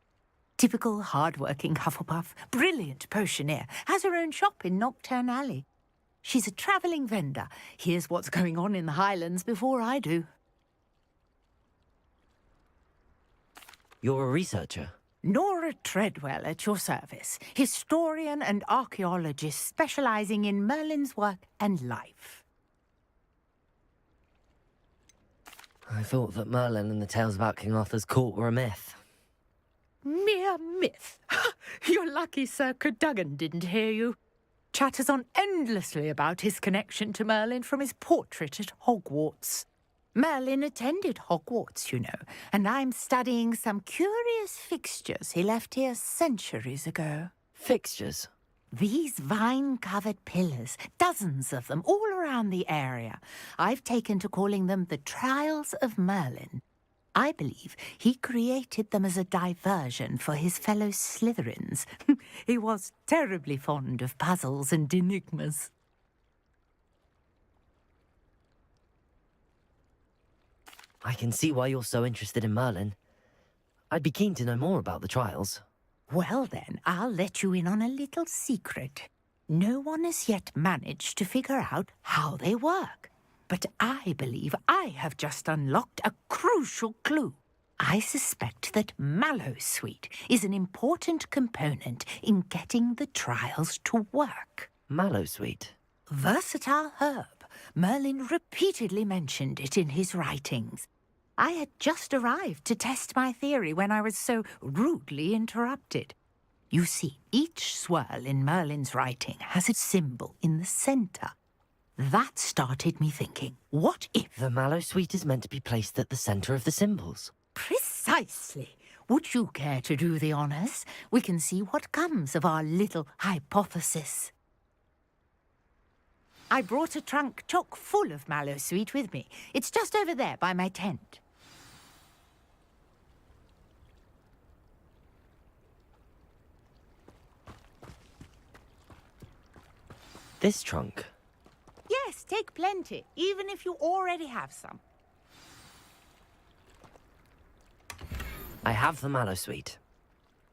Typical hard-working Hufflepuff, brilliant potioneer, has her own shop in Knockturn Alley. She's a travelling vendor. Hears what's going on in the Highlands before I do. You're a researcher? Nora Treadwell at your service, historian and archaeologist specialising in Merlin's work and life. I thought that Merlin and the tales about King Arthur's court were a myth. Mere myth. You're lucky Sir Cadogan didn't hear you. Chatters on endlessly about his connection to Merlin from his portrait at Hogwarts. Merlin attended Hogwarts, you know, and I'm studying some curious fixtures he left here centuries ago. Fixtures? These vine-covered pillars, dozens of them, all around the area. I've taken to calling them the Trials of Merlin. I believe he created them as a diversion for his fellow Slytherins. He was terribly fond of puzzles and enigmas. I can see why you're so interested in Merlin. I'd be keen to know more about the trials. Well then, I'll let you in on a little secret. No one has yet managed to figure out how they work. But I believe I have just unlocked a crucial clue. I suspect that Mallowsweet is an important component in getting the trials to work. Mallowsweet? Versatile herb. Merlin repeatedly mentioned it in his writings. I had just arrived to test my theory when I was so rudely interrupted. You see, each swirl in Merlin's writing has a symbol in the centre. That started me thinking, what if... The mallow sweet is meant to be placed at the center of the symbols. Precisely. Would you care to do the honors? We can see what comes of our little hypothesis. I brought a trunk chock full of mallow sweet with me. It's just over there by my tent. This trunk? Yes, take plenty, even if you already have some. I have the mallow sweet.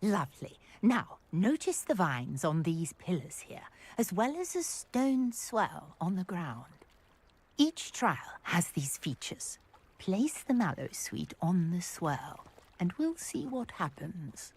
Lovely. Now, notice the vines on these pillars here, as well as a stone swell on the ground. Each trial has these features. Place the mallow sweet on the swell, and we'll see what happens.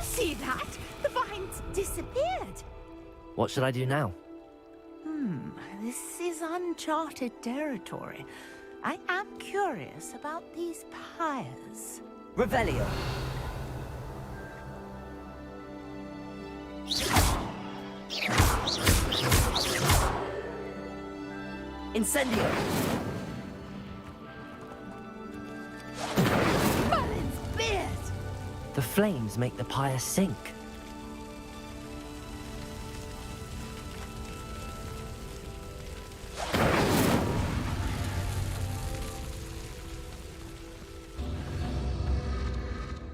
See that? The vines disappeared. What should I do now? This is uncharted territory. I am curious about these pyres. Revelio. Incendio. Merlin's beard! The flames make the pyre sink.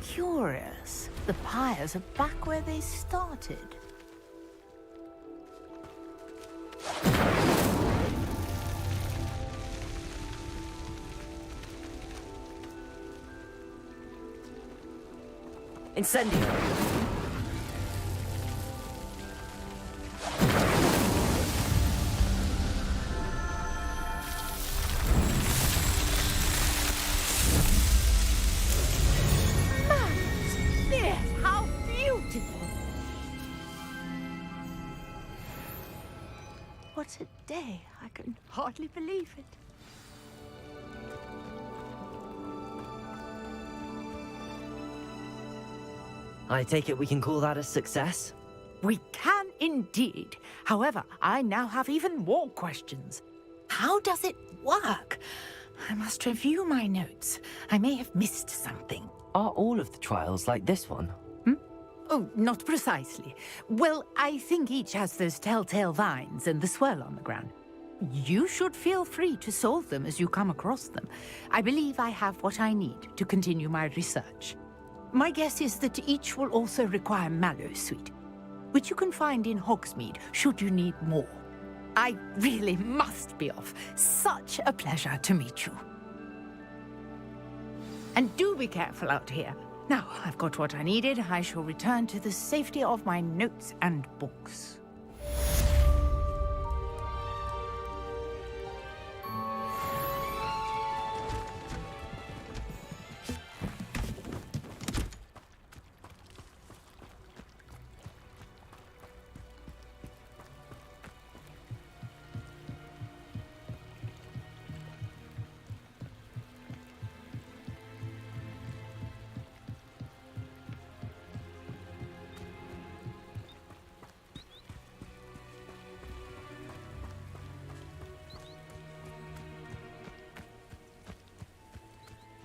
Curious. The pyres are back where they started. Incendio. How beautiful! What a day. I can hardly believe it. I take it we can call that a success? We can indeed. However, I now have even more questions. How does it work? I must review my notes. I may have missed something. Are all of the trials like this one? Oh, not precisely. Well, I think each has those telltale vines and the swirl on the ground. You should feel free to solve them as you come across them. I believe I have what I need to continue my research. My guess is that each will also require mallow sweet, which you can find in Hogsmeade should you need more. I really must be off. Such a pleasure to meet you. And do be careful out here. Now, I've got what I needed. I shall return to the safety of my notes and books.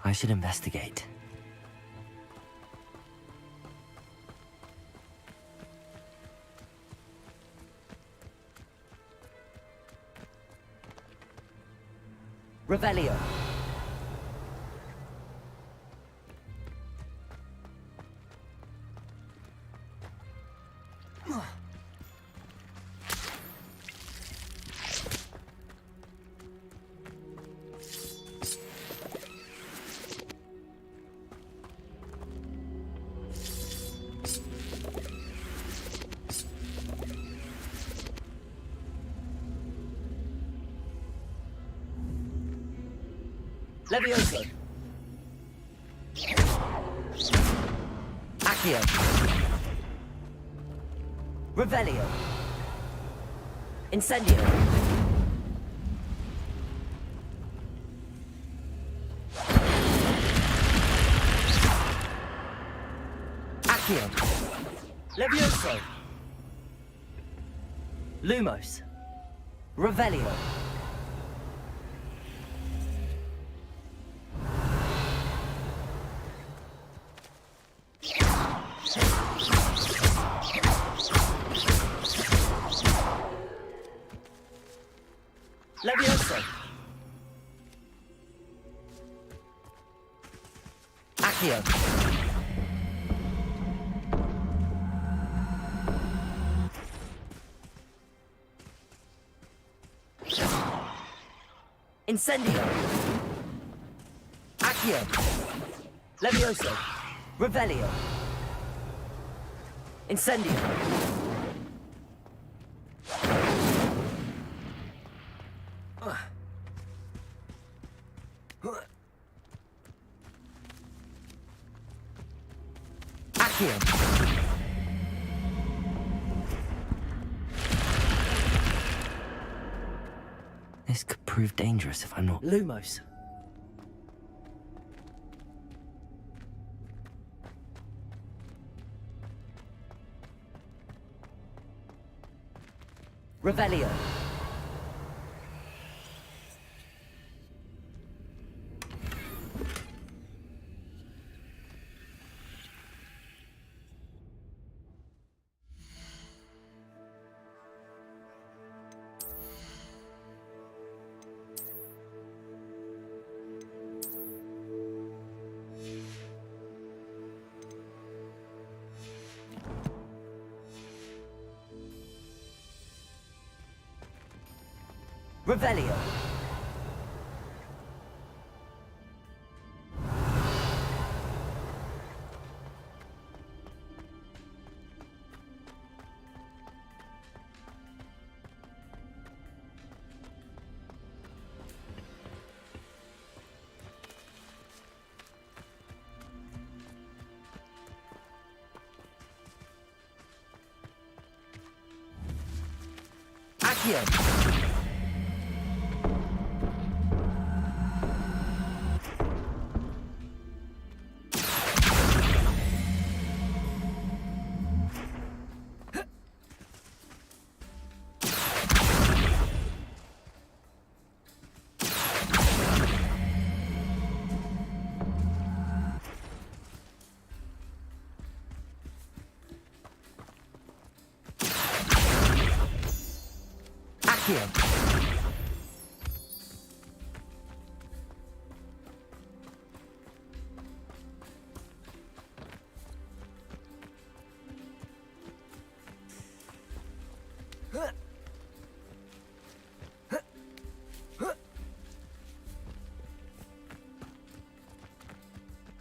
I should investigate. Revelio. Levioso. Accio. Revelio. Incendio! Accio! Levioso! Lumos! Revelio! Levioso! Accio! Incendio! Accio! Levioso! Revelio! Incendio! Accio! This could prove dangerous if I'm not... Lumos! Revelio! Revelio! Accio! Accio!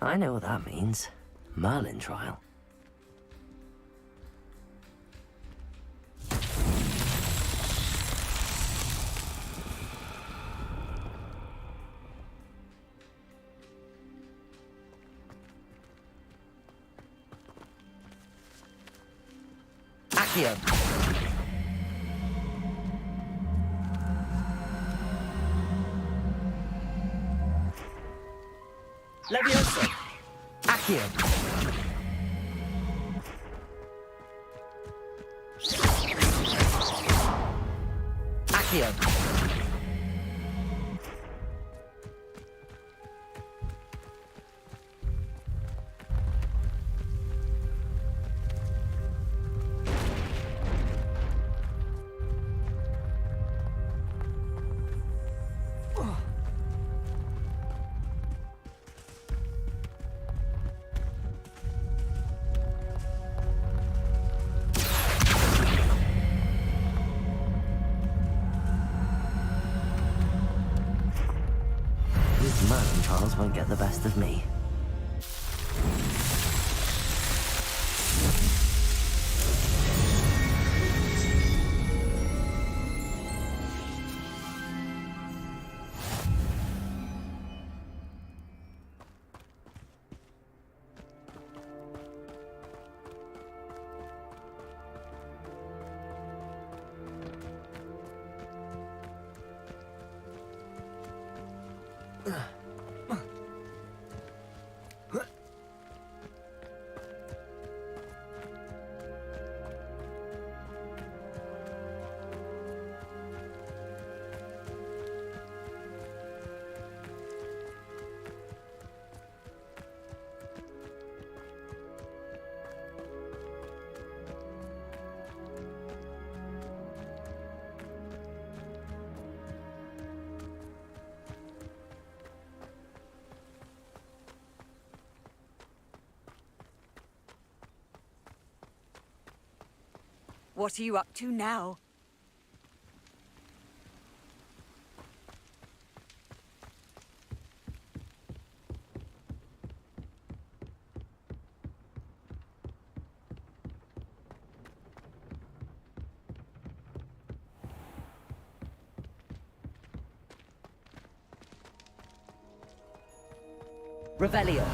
I know what that means. Merlin trial. Accio! Levioso! Accio! Accio! These Merlin trials won't get the best of me. What are you up to now? Revelio.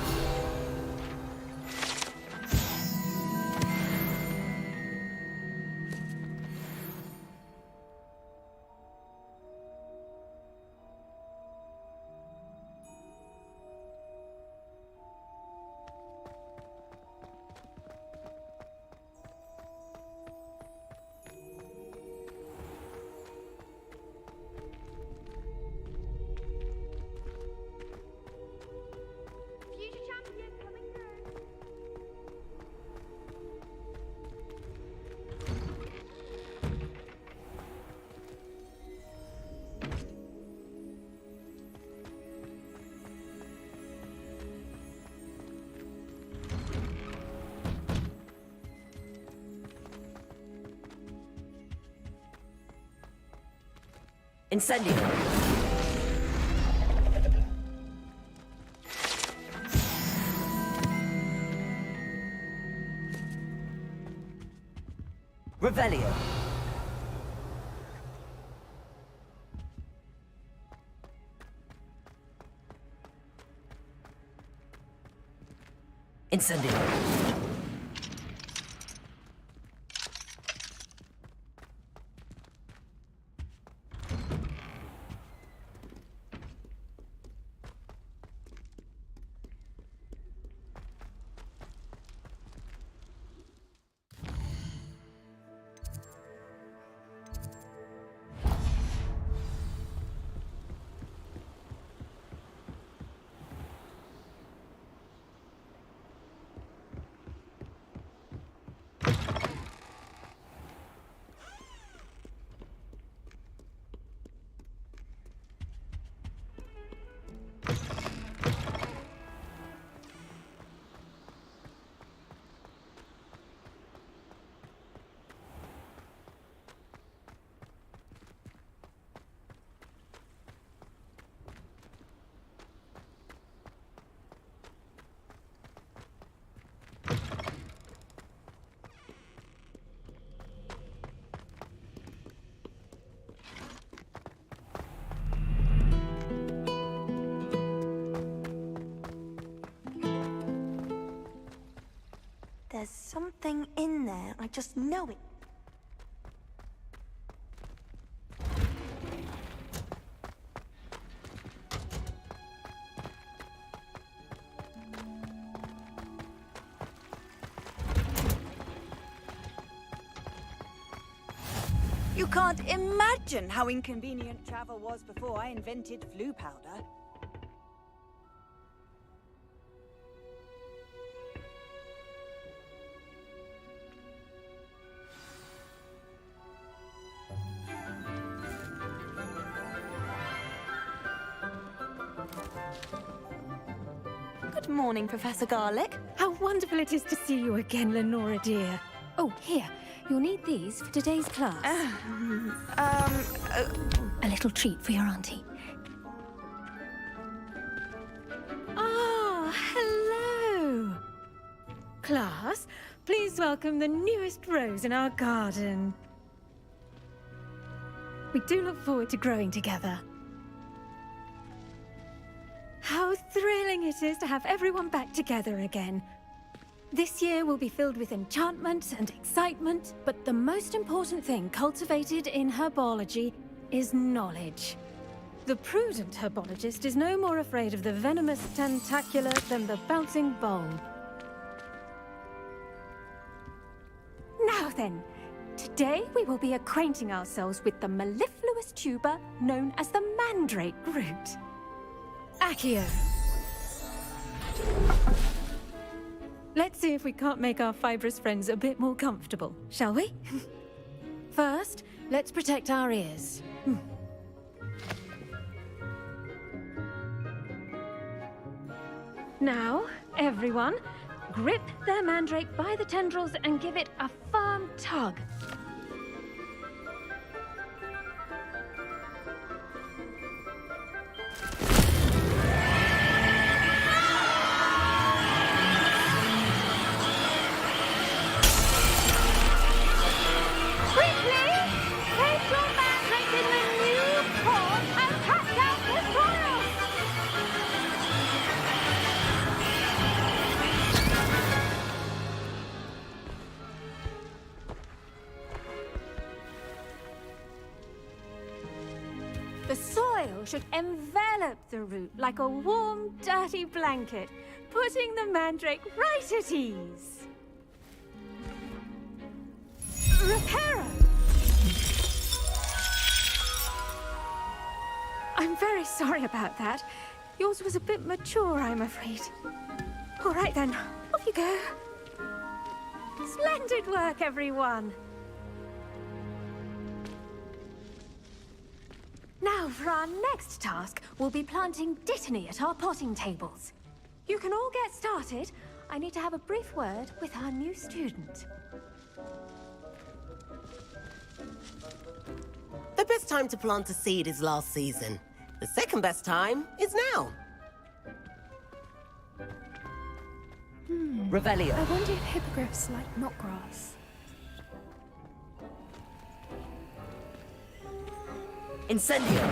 Future champion coming through. Incendio. Revelio. Incendio. There's something in there. I just know it. You can't imagine how inconvenient travel was before I invented flu powder. Good morning, Professor Garlick. How wonderful it is to see you again, Lenora dear. Oh, here. You'll need these for today's class. A little treat for your auntie. Ah, hello. Class, please welcome the newest rose in our garden. We do look forward to growing together. How thrilling it is to have everyone back together again. This year will be filled with enchantment and excitement, but the most important thing cultivated in herbology is knowledge. The prudent herbologist is no more afraid of the venomous tentacula than the bouncing bulb. Now then, today we will be acquainting ourselves with the mellifluous tuber known as the mandrake root. Accio. Let's see if we can't make our fibrous friends a bit more comfortable, shall we? First, let's protect our ears. Now, everyone, grip their mandrake by the tendrils and give it a firm tug. Quickly, take your mandrake in the new port and cut out the soil! The soil should envelop the root like a warm, dirty blanket, putting the mandrake right at ease. Reparo! I'm very sorry about that. Yours was a bit mature, I'm afraid. All right then, off you go. Splendid work, everyone! Now, for our next task, we'll be planting Dittany at our potting tables. You can all get started. I need to have a brief word with our new student. The best time to plant a seed is last season. The second best time is now. Revelio. I wonder if hippogriffs like knotgrass. Incendio.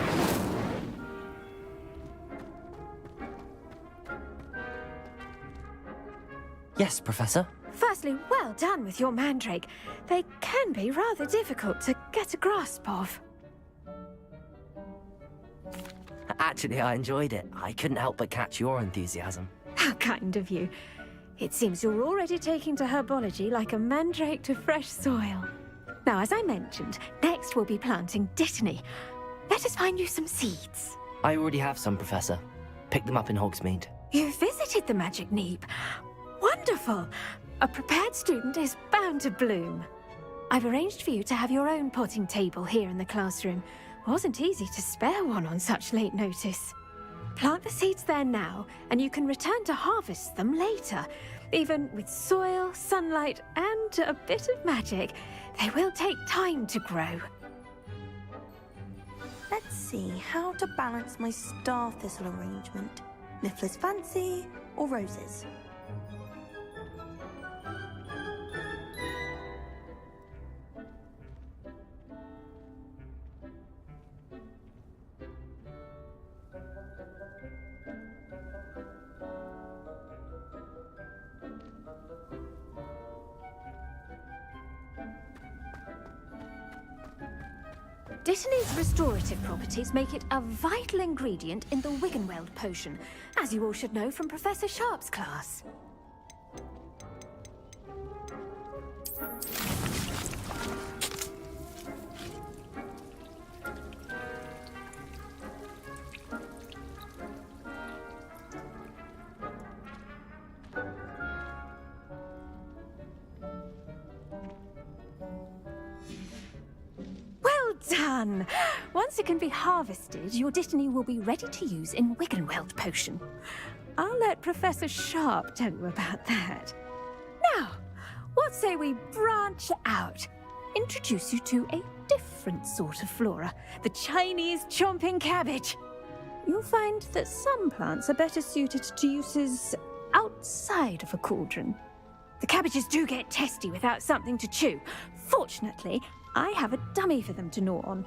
Yes, Professor? Firstly, well done with your mandrake. They can be rather difficult to get a grasp of. Actually, I enjoyed it. I couldn't help but catch your enthusiasm. How kind of you. It seems you're already taking to herbology like a mandrake to fresh soil. Now, as I mentioned, next we'll be planting Dittany. Let us find you some seeds. I already have some, Professor. Picked them up in Hogsmeade. You visited the Magic Neep. Wonderful! A prepared student is bound to bloom. I've arranged for you to have your own potting table here in the classroom. Wasn't easy to spare one on such late notice. Plant the seeds there now, and you can return to harvest them later. Even with soil, sunlight, and a bit of magic, they will take time to grow. Let's see how to balance my star thistle arrangement. Niffler's fancy or roses? Dittany's restorative properties make it a vital ingredient in the Wiggenweld potion, as you all should know from Professor Sharp's class. Done! Once it can be harvested, your Dittany will be ready to use in Wiggenweld potion. I'll let Professor Sharp tell you about that. Now, what say we branch out? Introduce you to a different sort of flora, the Chinese chomping cabbage. You'll find that some plants are better suited to uses outside of a cauldron. The cabbages do get testy without something to chew. Fortunately, I have a dummy for them to gnaw on.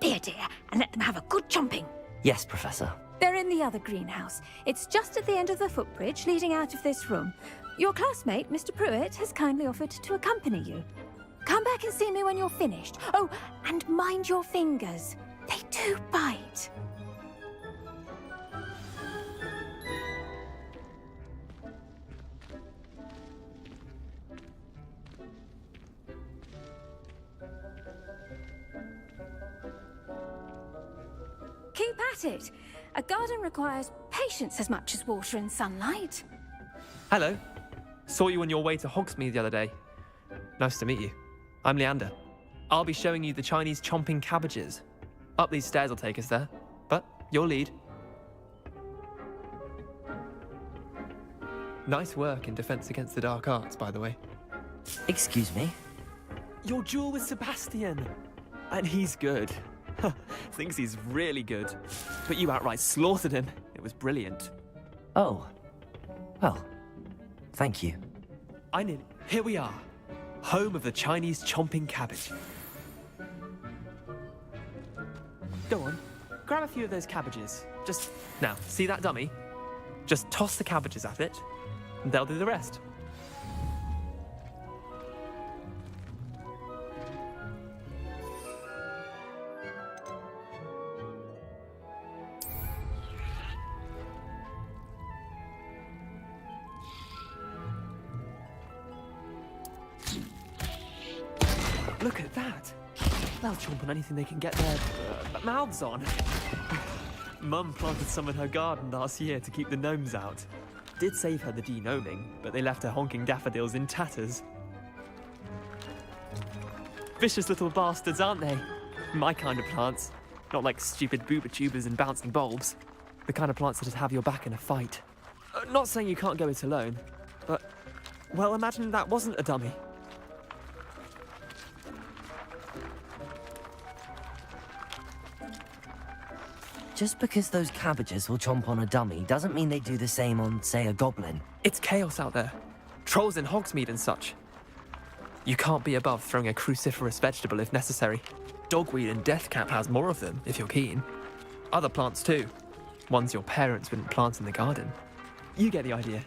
Be a dear and let them have a good chomping. Yes, Professor. They're in the other greenhouse. It's just at the end of the footbridge leading out of this room. Your classmate, Mr. Pruitt, has kindly offered to accompany you. Come back and see me when you're finished. Oh, and mind your fingers. They do bite. at it. A garden requires patience as much as water and sunlight. Hello. Saw you on your way to Hogsmeade the other day. Nice to meet you. I'm Leander. I'll be showing you the Chinese chomping cabbages. Up these stairs will take us there, but you'll lead. Nice work in Defense Against the Dark Arts, by the way. Excuse me? Your duel with Sebastian. And he's good. Thinks he's really good. But you outright slaughtered him. It was brilliant. Oh. Well, thank you. Here we are. Home of the Chinese chomping cabbage. Go on. Grab a few of those cabbages. Now, see that dummy? Just toss the cabbages at it, and they'll do the rest. Look at that! They'll chomp on anything they can get their mouths on. Mum planted some in her garden last year to keep the gnomes out. Did save her the de-gnoming, but they left her honking daffodils in tatters. Vicious little bastards, aren't they? My kind of plants. Not like stupid booba tubers and bouncing bulbs. The kind of plants that'd have your back in a fight. Not saying you can't go it alone, but... well, imagine that wasn't a dummy. Just because those cabbages will chomp on a dummy doesn't mean they do the same on, say, a goblin. It's chaos out there. Trolls in Hogsmeade and such. You can't be above throwing a cruciferous vegetable if necessary. Dogweed and deathcap has more of them, if you're keen. Other plants too. Ones your parents wouldn't plant in the garden. You get the idea.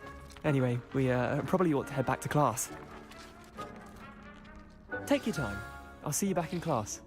Anyway, we probably ought to head back to class. Take your time. I'll see you back in class.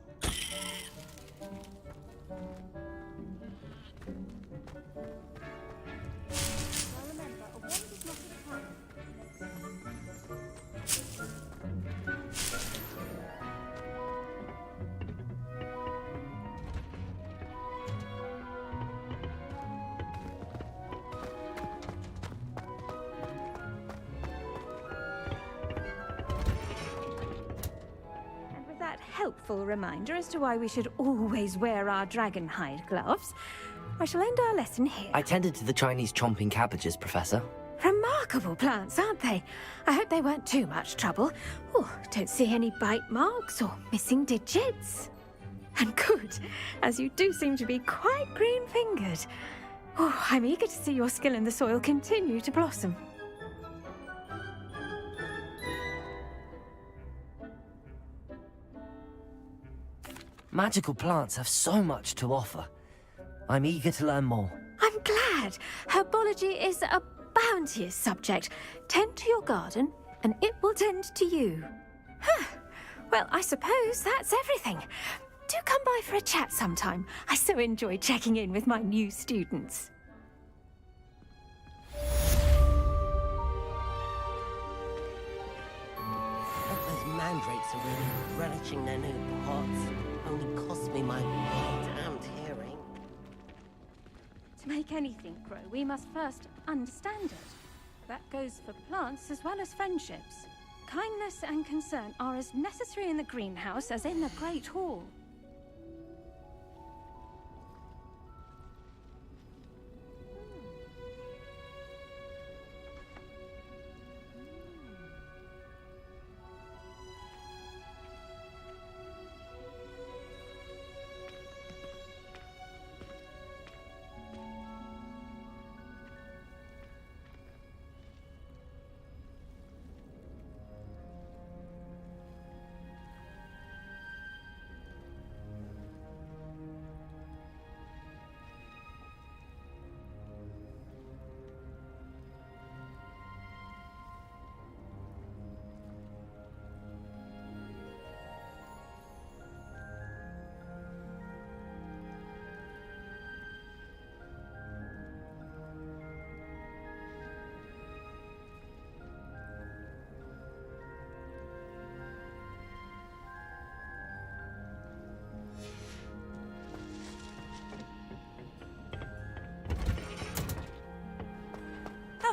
Helpful reminder as to why we should always wear our dragon hide gloves. I shall end our lesson here. I tended to the Chinese chomping cabbages, Professor. Remarkable plants, aren't they? I hope they weren't too much trouble. Oh, don't see any bite marks or missing digits. And good, as you do seem to be quite green-fingered. Oh, I'm eager to see your skill in the soil continue to blossom. Magical plants have so much to offer. I'm eager to learn more. I'm glad. Herbology is a bounteous subject. Tend to your garden, and it will tend to you. Well, I suppose that's everything. Do come by for a chat sometime. I so enjoy checking in with my new students. Those mandrakes are really relishing their new pots. Only cost me my damned hearing. To make anything grow, we must first understand it. That goes for plants as well as friendships. Kindness and concern are as necessary in the greenhouse as in the Great Hall.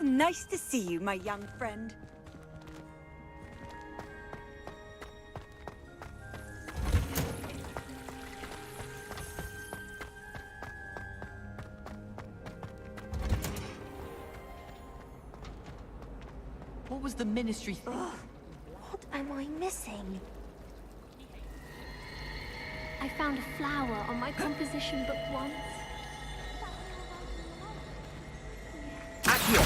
How nice to see you, my young friend. What was the Ministry thing? What am I missing? I found a flower on my composition book once. I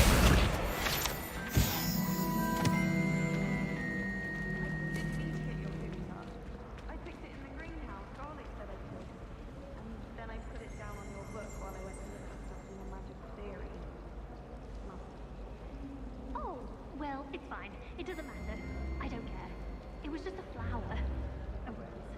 picked it in the greenhouse. Garlic said I could. And then I put it down on your book while I went to look at stuff in the magic theory. Oh, well, it's fine. It doesn't matter. I don't care. It was just a flower. A rose.